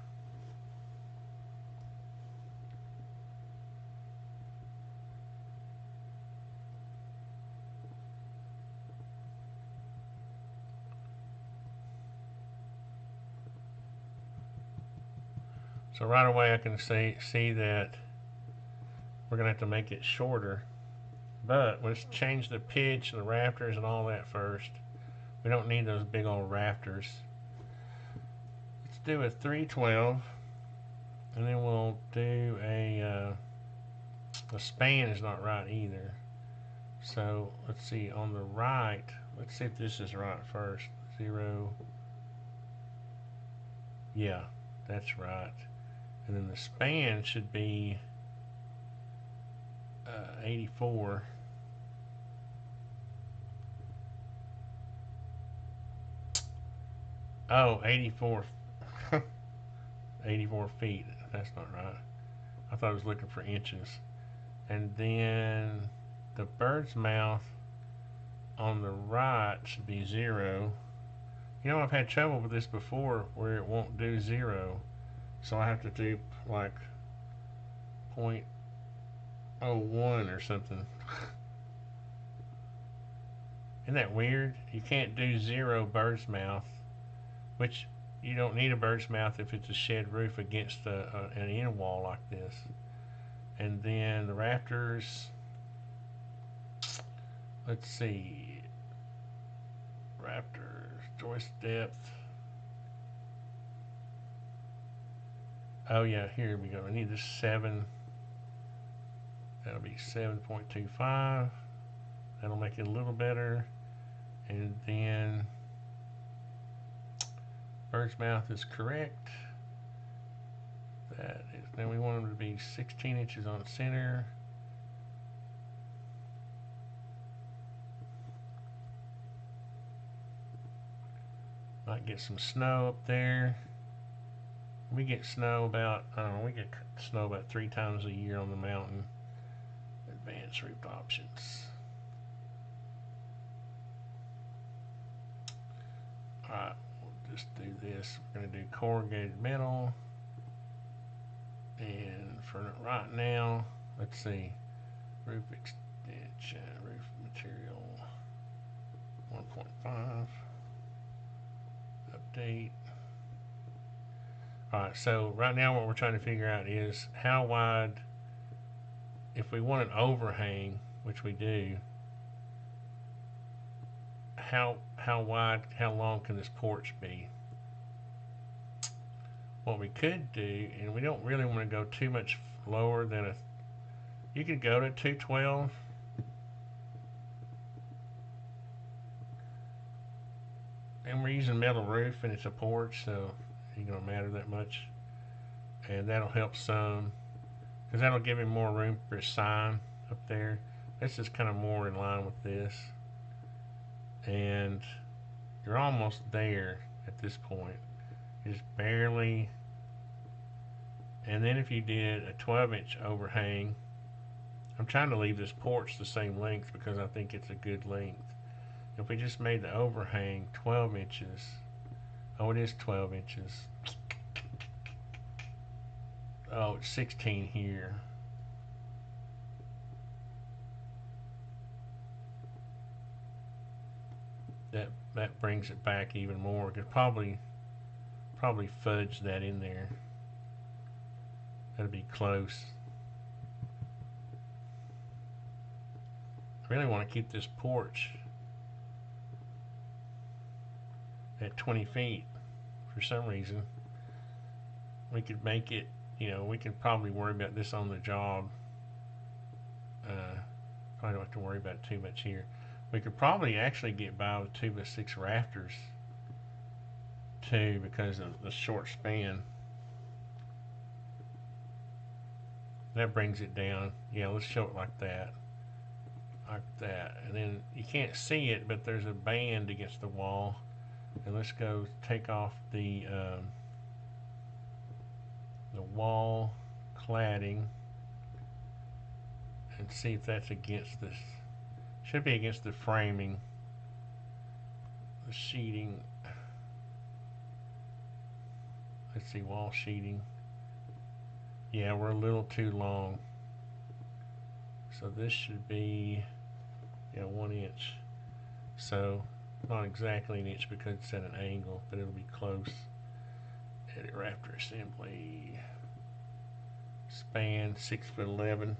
so right away I can see that we're gonna have to make it shorter, but let's change the pitch and the rafters and all that first. We don't need those big old rafters. Let's do a 312, and then we'll do the span is not right either. So let's see on the right. Let's see if this is right first. 0. Yeah, that's right. And then the span should be 84. Oh, 84. 84 feet. That's not right. I thought I was looking for inches. And then the bird's mouth on the right should be 0. You know, I've had trouble with this before where it won't do 0. So I have to do like 0.01 or something. Isn't that weird? You can't do 0 bird's mouth, which you don't need a bird's mouth if it's a shed roof against an end wall like this. And then the rafters, let's see, rafters, joist depth. Oh yeah, here we go. I need this 7. That'll be 7.25. That'll make it a little better. And then bird's mouth is correct. That is, then we want them to be 16 inches on center. Might get some snow up there. We get snow about, I don't know, we get snow about 3 times a year on the mountain. Advanced roof options. Alright, we'll just do this. We're going to do corrugated metal. And for right now, let's see. Roof extension, roof material 1.5. Update. Alright, so right now what we're trying to figure out is how wide, if we want an overhang, which we do, how wide, how long can this porch be? What we could do, and we don't really want to go too much lower than you could go to 212. And we're using metal roof and it's a porch, so it ain't gonna matter that much. And that'll help some, because that'll give him more room for his sign up there. This is kind of more in line with this. And you're almost there at this point. Just barely. And then if you did a 12-inch overhang, I'm trying to leave this porch the same length because I think it's a good length. If we just made the overhang 12 inches, oh, it is 12 inches. Oh, it's 16 here. That brings it back even more. Could probably fudge that in there. That'd be close. I really want to keep this porch at 20 feet for some reason. We could make it, you know, we could probably worry about this on the job. Probably don't have to worry about it too much here. We could probably actually get by with 2x6 rafters too because of the short span. That brings it down. Yeah, let's show it like that. like that. And then you can't see it, but there's a band against the wall. And let's go take off the wall cladding and see if that's against this. Should be against the framing, the sheeting. Let's see, wall sheeting. Yeah, we're a little too long. So this should be, yeah, 1 inch. So not exactly an inch because it's at an angle, but it'll be close. Edit rafter assembly. Span 6'11".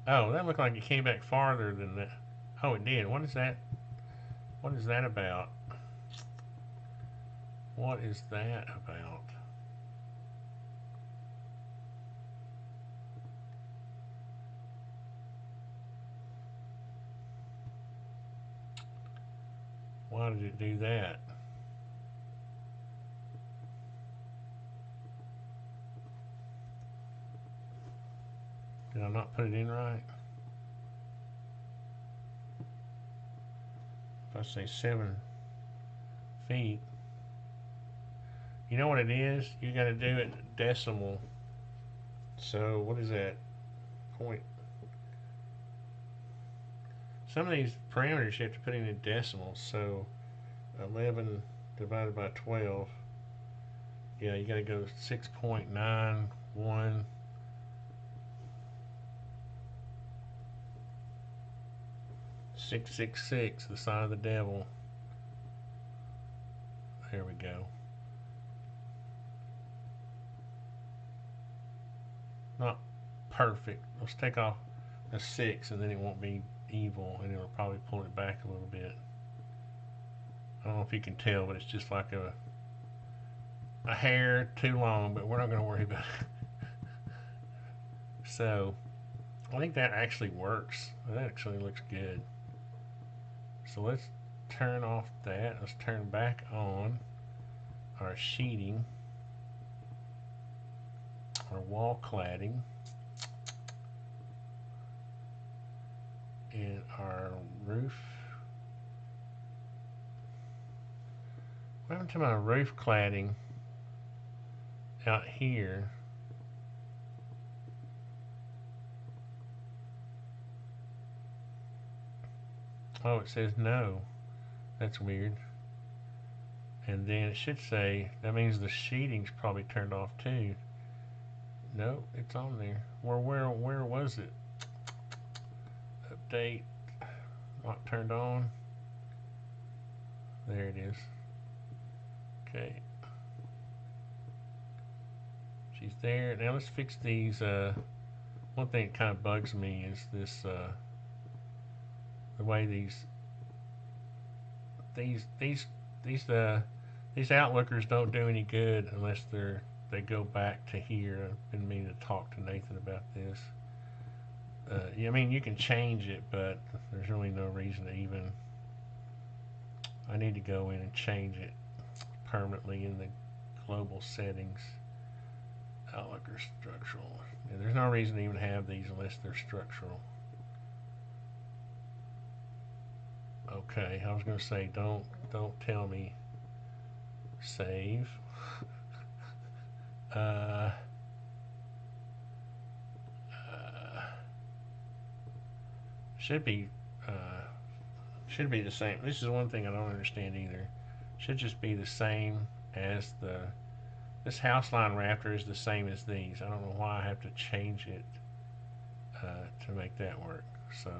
Oh, that looked like it came back farther than that. Oh, it did. What is that? What is that about? What is that about? Why did it do that? Did I not put it in right? If I say 7 feet, you know what it is? You got to do it decimal. So what is that? Point. Some of these parameters you have to put in decimals. So 11 divided by 12. Yeah, you got to go 6.91. 666, the sign of the devil. There we go. Not perfect. Let's take off a 6 and then it won't be evil and it'll probably pull it back a little bit. I don't know if you can tell, but it's just like a hair too long, but we're not going to worry about it. So I think that actually works. That actually looks good. So let's turn off that. Let's turn back on our sheeting, our wall cladding, and our roof. What happened to my roof cladding out here? Oh, it says no. That's weird. And then it should say, that means the sheeting's probably turned off too. No, it's on there. Where was it? Update. Not turned on. There it is. Okay. She's there. Now let's fix these. One thing that kind of bugs me is this, the way these outlookers don't do any good unless they go back to here. I've been meaning to talk to Nathan about this. Yeah, I mean, you can change it, but there's really no reason to even. I need to go in and change it permanently in the global settings. Outlooker structural. Yeah, there's no reason to even have these unless they're structural. Okay, I was going to say don't tell me save. uh, should be the same. This is one thing I don't understand either. Should just be the same as this house line rafter is the same as these. I don't know why I have to change it to make that work. So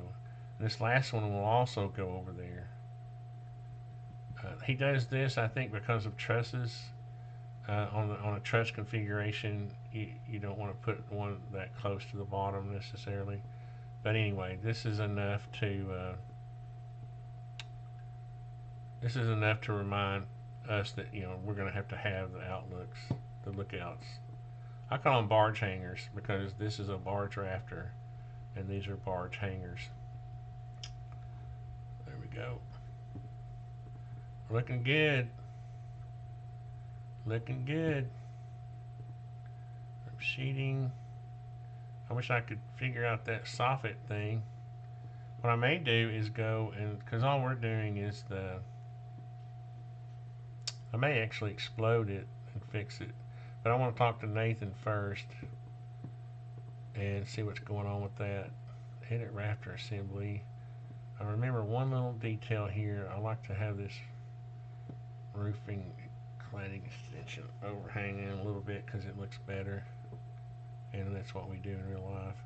this last one will also go over there. He does this, I think, because of trusses. On a truss configuration, you don't want to put one that close to the bottom necessarily. But anyway, this is enough to remind us that we're going to have the outlooks, the lookouts. I call them barge hangers because this is a barge rafter and these are barge hangers. There we go. Looking good. Looking good. Sheeting. I wish I could figure out that soffit thing. What I may do is go and, because all we're doing is I may actually explode it and fix it. But I want to talk to Nathan first and see what's going on with that. Edit rafter assembly. I remember one little detail here. I like to have this roofing cladding extension overhanging a little bit because it looks better. And that's what we do in real life.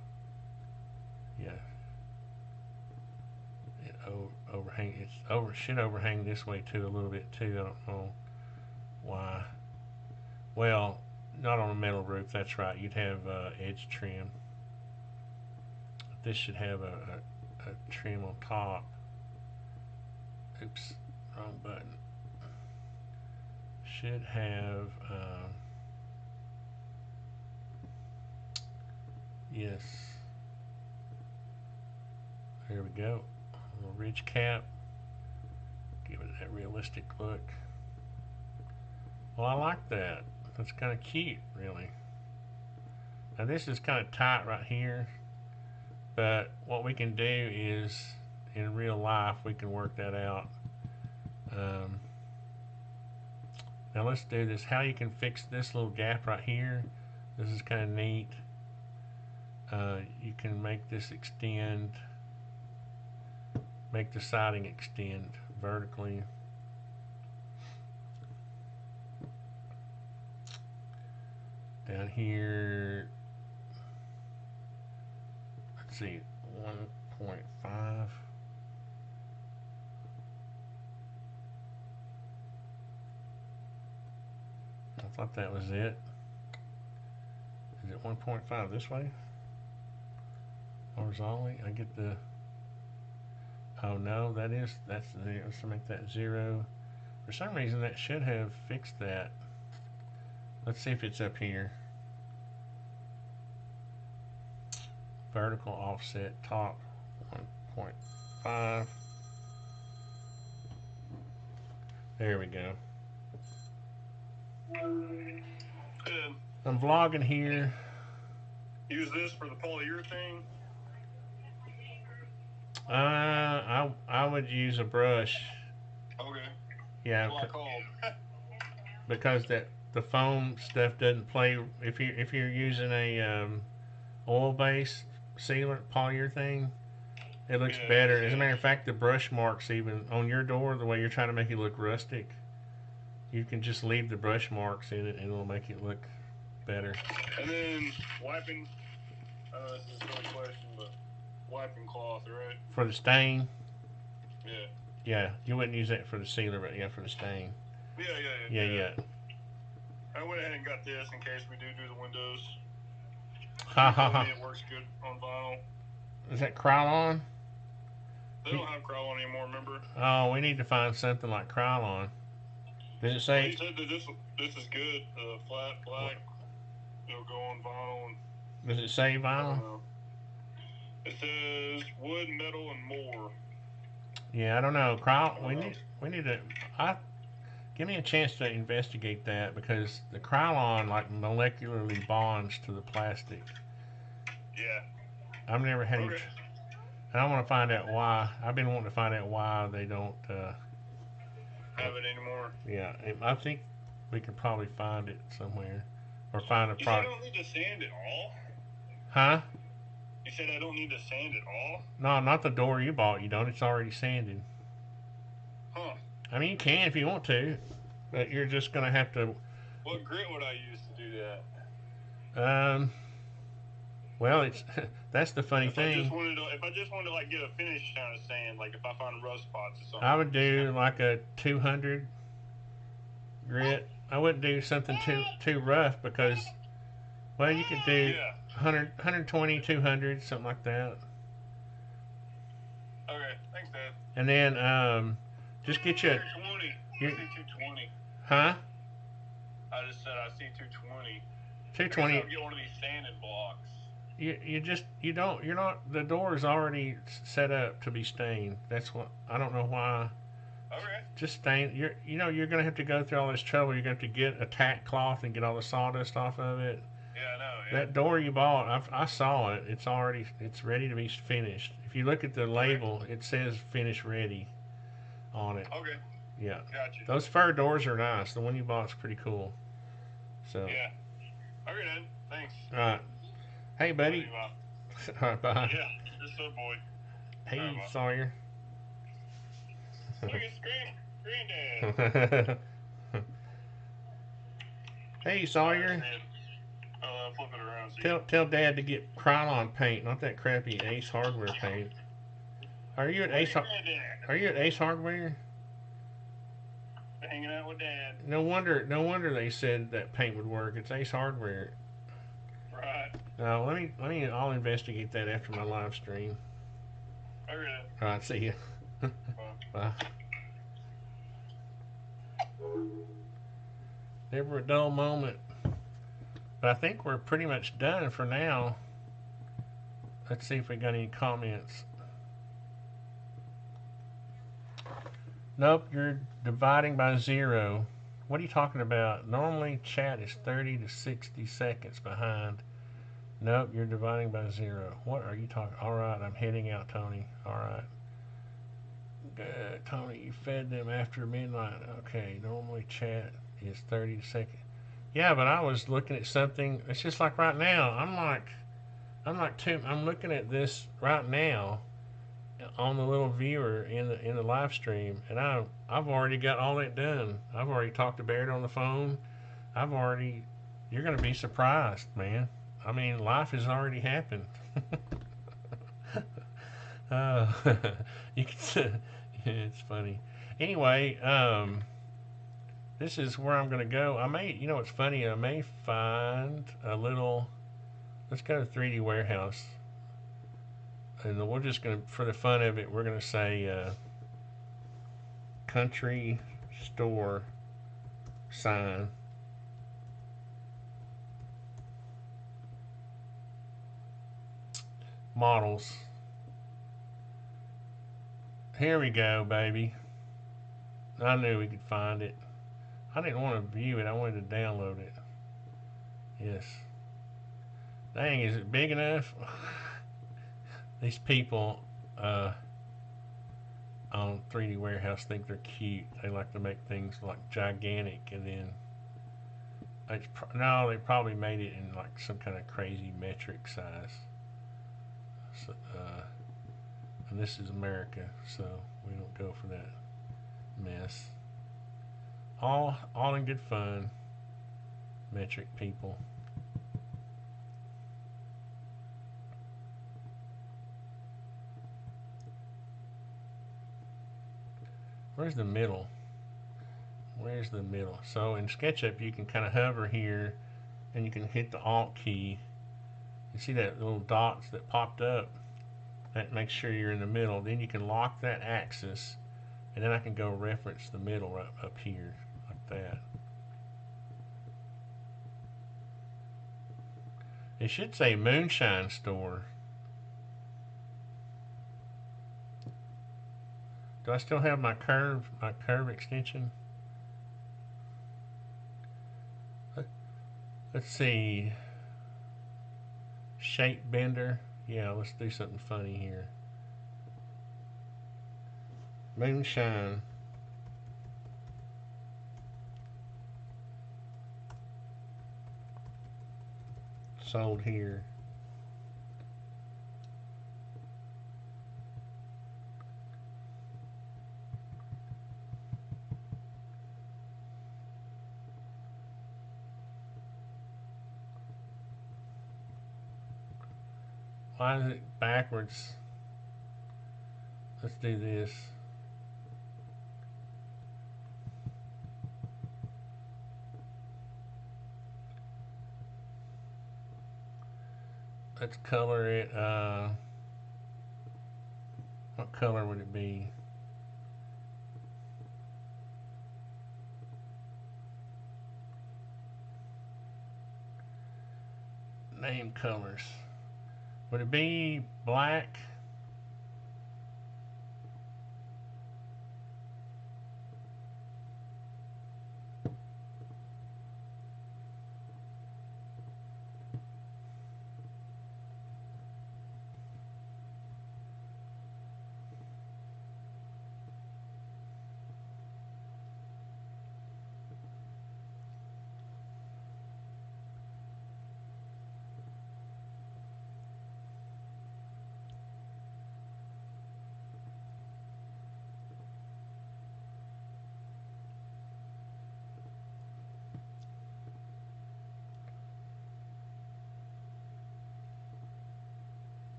Yeah. Should overhang this way too a little bit too. I don't know why. Well, not on a metal roof. That's right. You'd have edge trim. This should have a trim on top. Oops, wrong button. Should have. Yes. There we go. A little ridge cap. Give it that realistic look. Well, I like that. That's kind of cute, really. Now this is kind of tight right here, but what we can do is, in real life, we can work that out. Now let's do this. How you can fix this little gap right here. This is kind of neat. You can make this extend, make the siding extend vertically. Down here, let's see, 1.5. I thought that was it. Is it 1.5 this way? Horizontally? I get the, oh no, that's the, let's make that 0. For some reason that should have fixed that. Let's see if it's up here. Vertical offset top 1.5. There we go. I'm vlogging here. Use this for the polyurethane? I would use a brush. Okay. Yeah. That's what I called. Because the foam stuff doesn't play. If you're using a oil-based sealant polyurethane, it looks better. As a matter of fact, the brush marks even on your door, the way you're trying to make it look rustic, you can just leave the brush marks in it and it'll make it look better. And then wiping, this is a silly question, but wiping cloth, right? For the stain? Yeah. Yeah, you wouldn't use that for the sealer, but yeah, for the stain. Yeah. I went ahead and got this in case we do the windows. It works good on vinyl. Is that Krylon? They don't have Krylon anymore, remember? Oh, we need to find something like Krylon. Does it say? Well, you said that this is good, flat black. It'll go on vinyl. Does it say vinyl? It says wood, metal, and more. Yeah, I don't know. We need to. Give me a chance to investigate that because the Krylon like molecularly bonds to the plastic. Yeah. I've never had any. And I want to find out why. I've been wanting to find out why they don't have it anymore. Yeah, I think we could probably find it somewhere, or find a product. You said I don't need to sand it all? Huh? You said I don't need to sand it all? No, not the door you bought. You don't. It's already sanded. Huh. I mean, you can if you want to, but you're just gonna have to. What grit would I use to do that? Well, it's that's the funny thing. If I just wanted to like get a finish kind of sand, like if I find rust spots or something. I would do like a 200 grit. I wouldn't do something too rough because, well, you could do 100, 120, 200, something like that. Okay, thanks, Dad. And then just get you. 220. I see 220. Huh? I just said I see 220. 220. I'll get one of these sanding blocks. You're not, the door is already set up to be stained. That's what, I don't know why. Okay. Just stain. You're gonna have to go through all this trouble. You're gonna have to get a tack cloth and get all the sawdust off of it. Yeah, I know. Yeah. That door you bought, I saw it. It's ready to be finished. If you look at the Okay. label, it says "finish ready" on it. Okay. Yeah, Gotcha. those fur doors are nice. The one you bought's pretty cool. So, Yeah. Okay then. Thanks. all right. Hey, Love buddy. you, Bob. All right, bye. Yeah. Yes, sir, boy. All right, Hey, Bob. Sawyer. Look at Granddad. Hey, All right, Sawyer. Dad. I'll flip it around so you Tell Dad to get Krylon paint, not that crappy Ace Hardware paint. Are you at Where's Ace? your granddad? Are you at Ace Hardware? Hanging out with Dad. No wonder. No wonder they said that paint would work. It's Ace Hardware. Right. Now let me. I'll investigate that after my live stream. Okay. All right. See ya. Bye. Never a dull moment. But I think we're pretty much done for now. Let's see if we got any comments. Nope, you're dividing by 0. What are you talking about? Normally chat is 30 to 60 seconds behind. Nope, you're dividing by 0. What are you talking? All right, I'm heading out, Tony. All right. Good, Tony, you fed them after midnight. Okay, normally chat is 30 seconds. Yeah, but I was looking at something. It's just like right now. I'm looking at this right now on the little viewer in the live stream, and I've already got all that done. I've already talked to Barrett on the phone. I've already. You're gonna be surprised, man. I mean, life has already happened. uh, you can. It's funny. Anyway, this is where I'm gonna go. I may, it's funny. I may find a little. Let's go to 3D Warehouse, and we're just gonna, for the fun of it, we're gonna say country store sign. Models. Here we go, baby. I knew we could find it. I didn't want to view it. I wanted to download it. Yes. Dang, is it big enough? These people on 3D Warehouse think they're cute. They like to make things like gigantic, and then no, they probably made it in like some kind of crazy metric size. So, and this is America, so we don't go for that mess. All in good fun, metric people. Where's the middle? Where's the middle? So in SketchUp, you can kind of hover here, and you can hit the Alt key. You see that little dots that popped up? That makes sure you're in the middle. Then you can lock that axis, and then I can go reference the middle right up here, like that. It should say Moonshine Store. Do I still have my curve extension? Let's see. Shape bender. Yeah, let's do something funny here. Moonshine. Sold here. Why is it backwards? Let's do this. Let's color it. What color would it be? Name colors. Would it be black?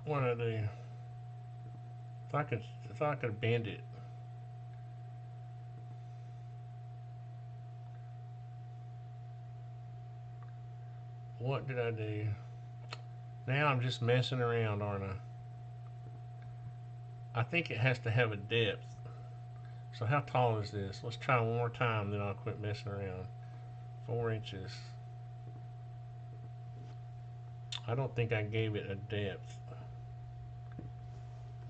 What do I do? If I could bend it. What did I do? Now I'm just messing around, aren't I? I think it has to have a depth. So how tall is this? Let's try one more time, then I'll quit messing around. 4 inches. I don't think I gave it a depth.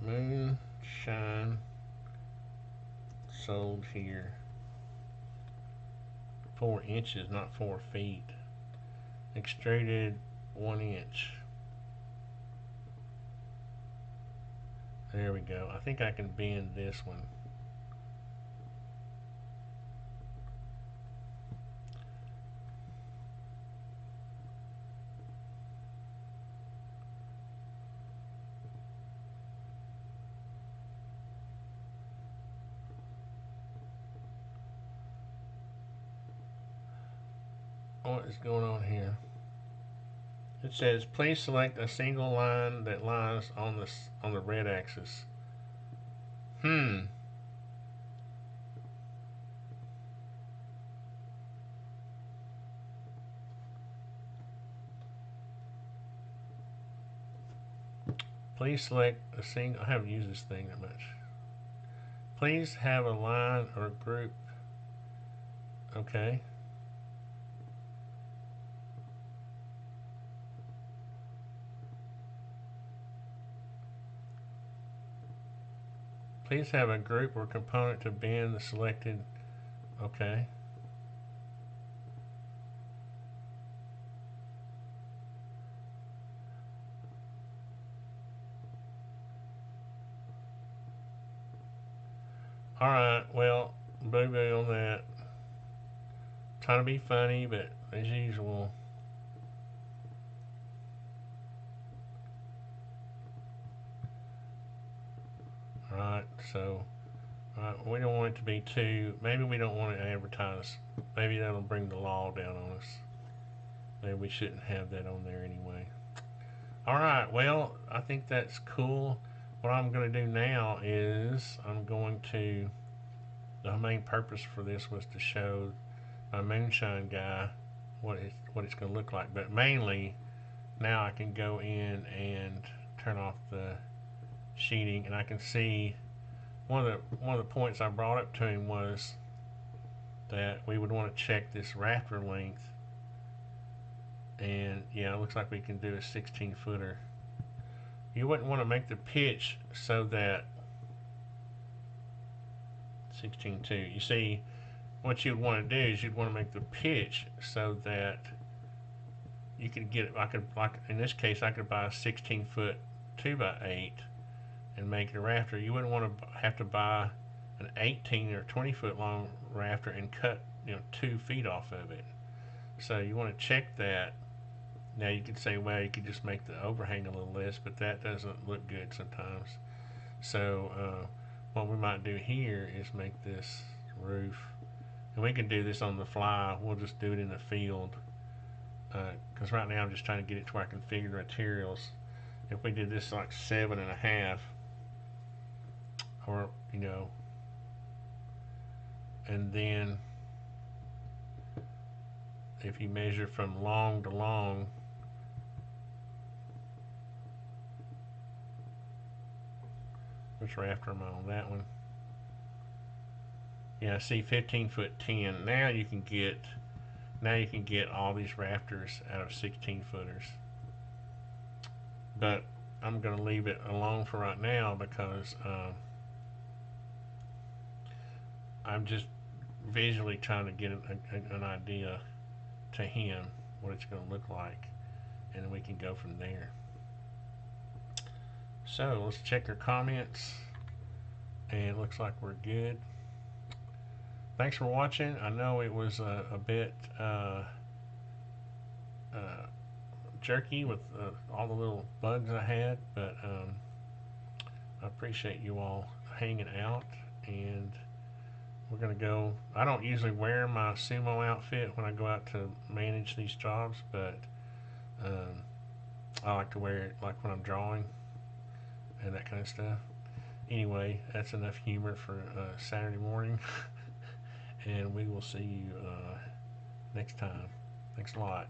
Moonshine sold here. 4 inches, not 4 feet. Extruded 1 inch. There we go. I think I can bend this one. What is going on here? It says, please select a single line that lies on the red axis. Please select a single. I haven't used this thing that much. Please have a line or group. Okay. Please have a group or component to bend the selected. Okay. Alright, well, boo boo on that. Trying to be funny, but as usual. Alright, so we don't want it to be too. Maybe we don't want to advertise. Maybe that'll bring the law down on us. Maybe we shouldn't have that on there anyway. Alright, well, I think that's cool. What I'm going to do now is I'm going to. The main purpose for this was to show my Moonshine guy what it's going to look like. But mainly, now I can go in and turn off the sheeting, and I can see one of the points I brought up to him was that we would want to check this rafter length. And yeah, it looks like we can do a 16 footer. You wouldn't want to make the pitch so that 16.2. You see, what you'd want to do is you'd want to make the pitch so that you could get. I could, like in this case, I could buy a 16-foot 2x8 and make it a rafter. You wouldn't want to have to buy an 18 or 20-foot long rafter and cut 2 feet off of it. So you want to check that. Now you could say, well, you could just make the overhang a little less, but that doesn't look good sometimes. So what we might do here is make this roof, and we can do this on the fly. We'll just do it in the field, because right now I'm just trying to get it to where I can figure the materials. If we did this like 7.5, or and then if you measure from long to long, which rafter am I on? That one. Yeah, see, 15 foot 10. Now you can get all these rafters out of 16 footers. But I'm going to leave it alone for right now because I'm just visually trying to get an idea to him what it's going to look like, and then we can go from there. So let's check our comments, and it looks like we're good. Thanks for watching. I know it was a bit jerky with all the little bugs I had, but I appreciate you all hanging out, and we're going to go. I don't usually wear my sumo outfit when I go out to manage these jobs, but I like to wear it like when I'm drawing. and that kind of stuff. Anyway, that's enough humor for Saturday morning, and we will see you next time. Thanks a lot.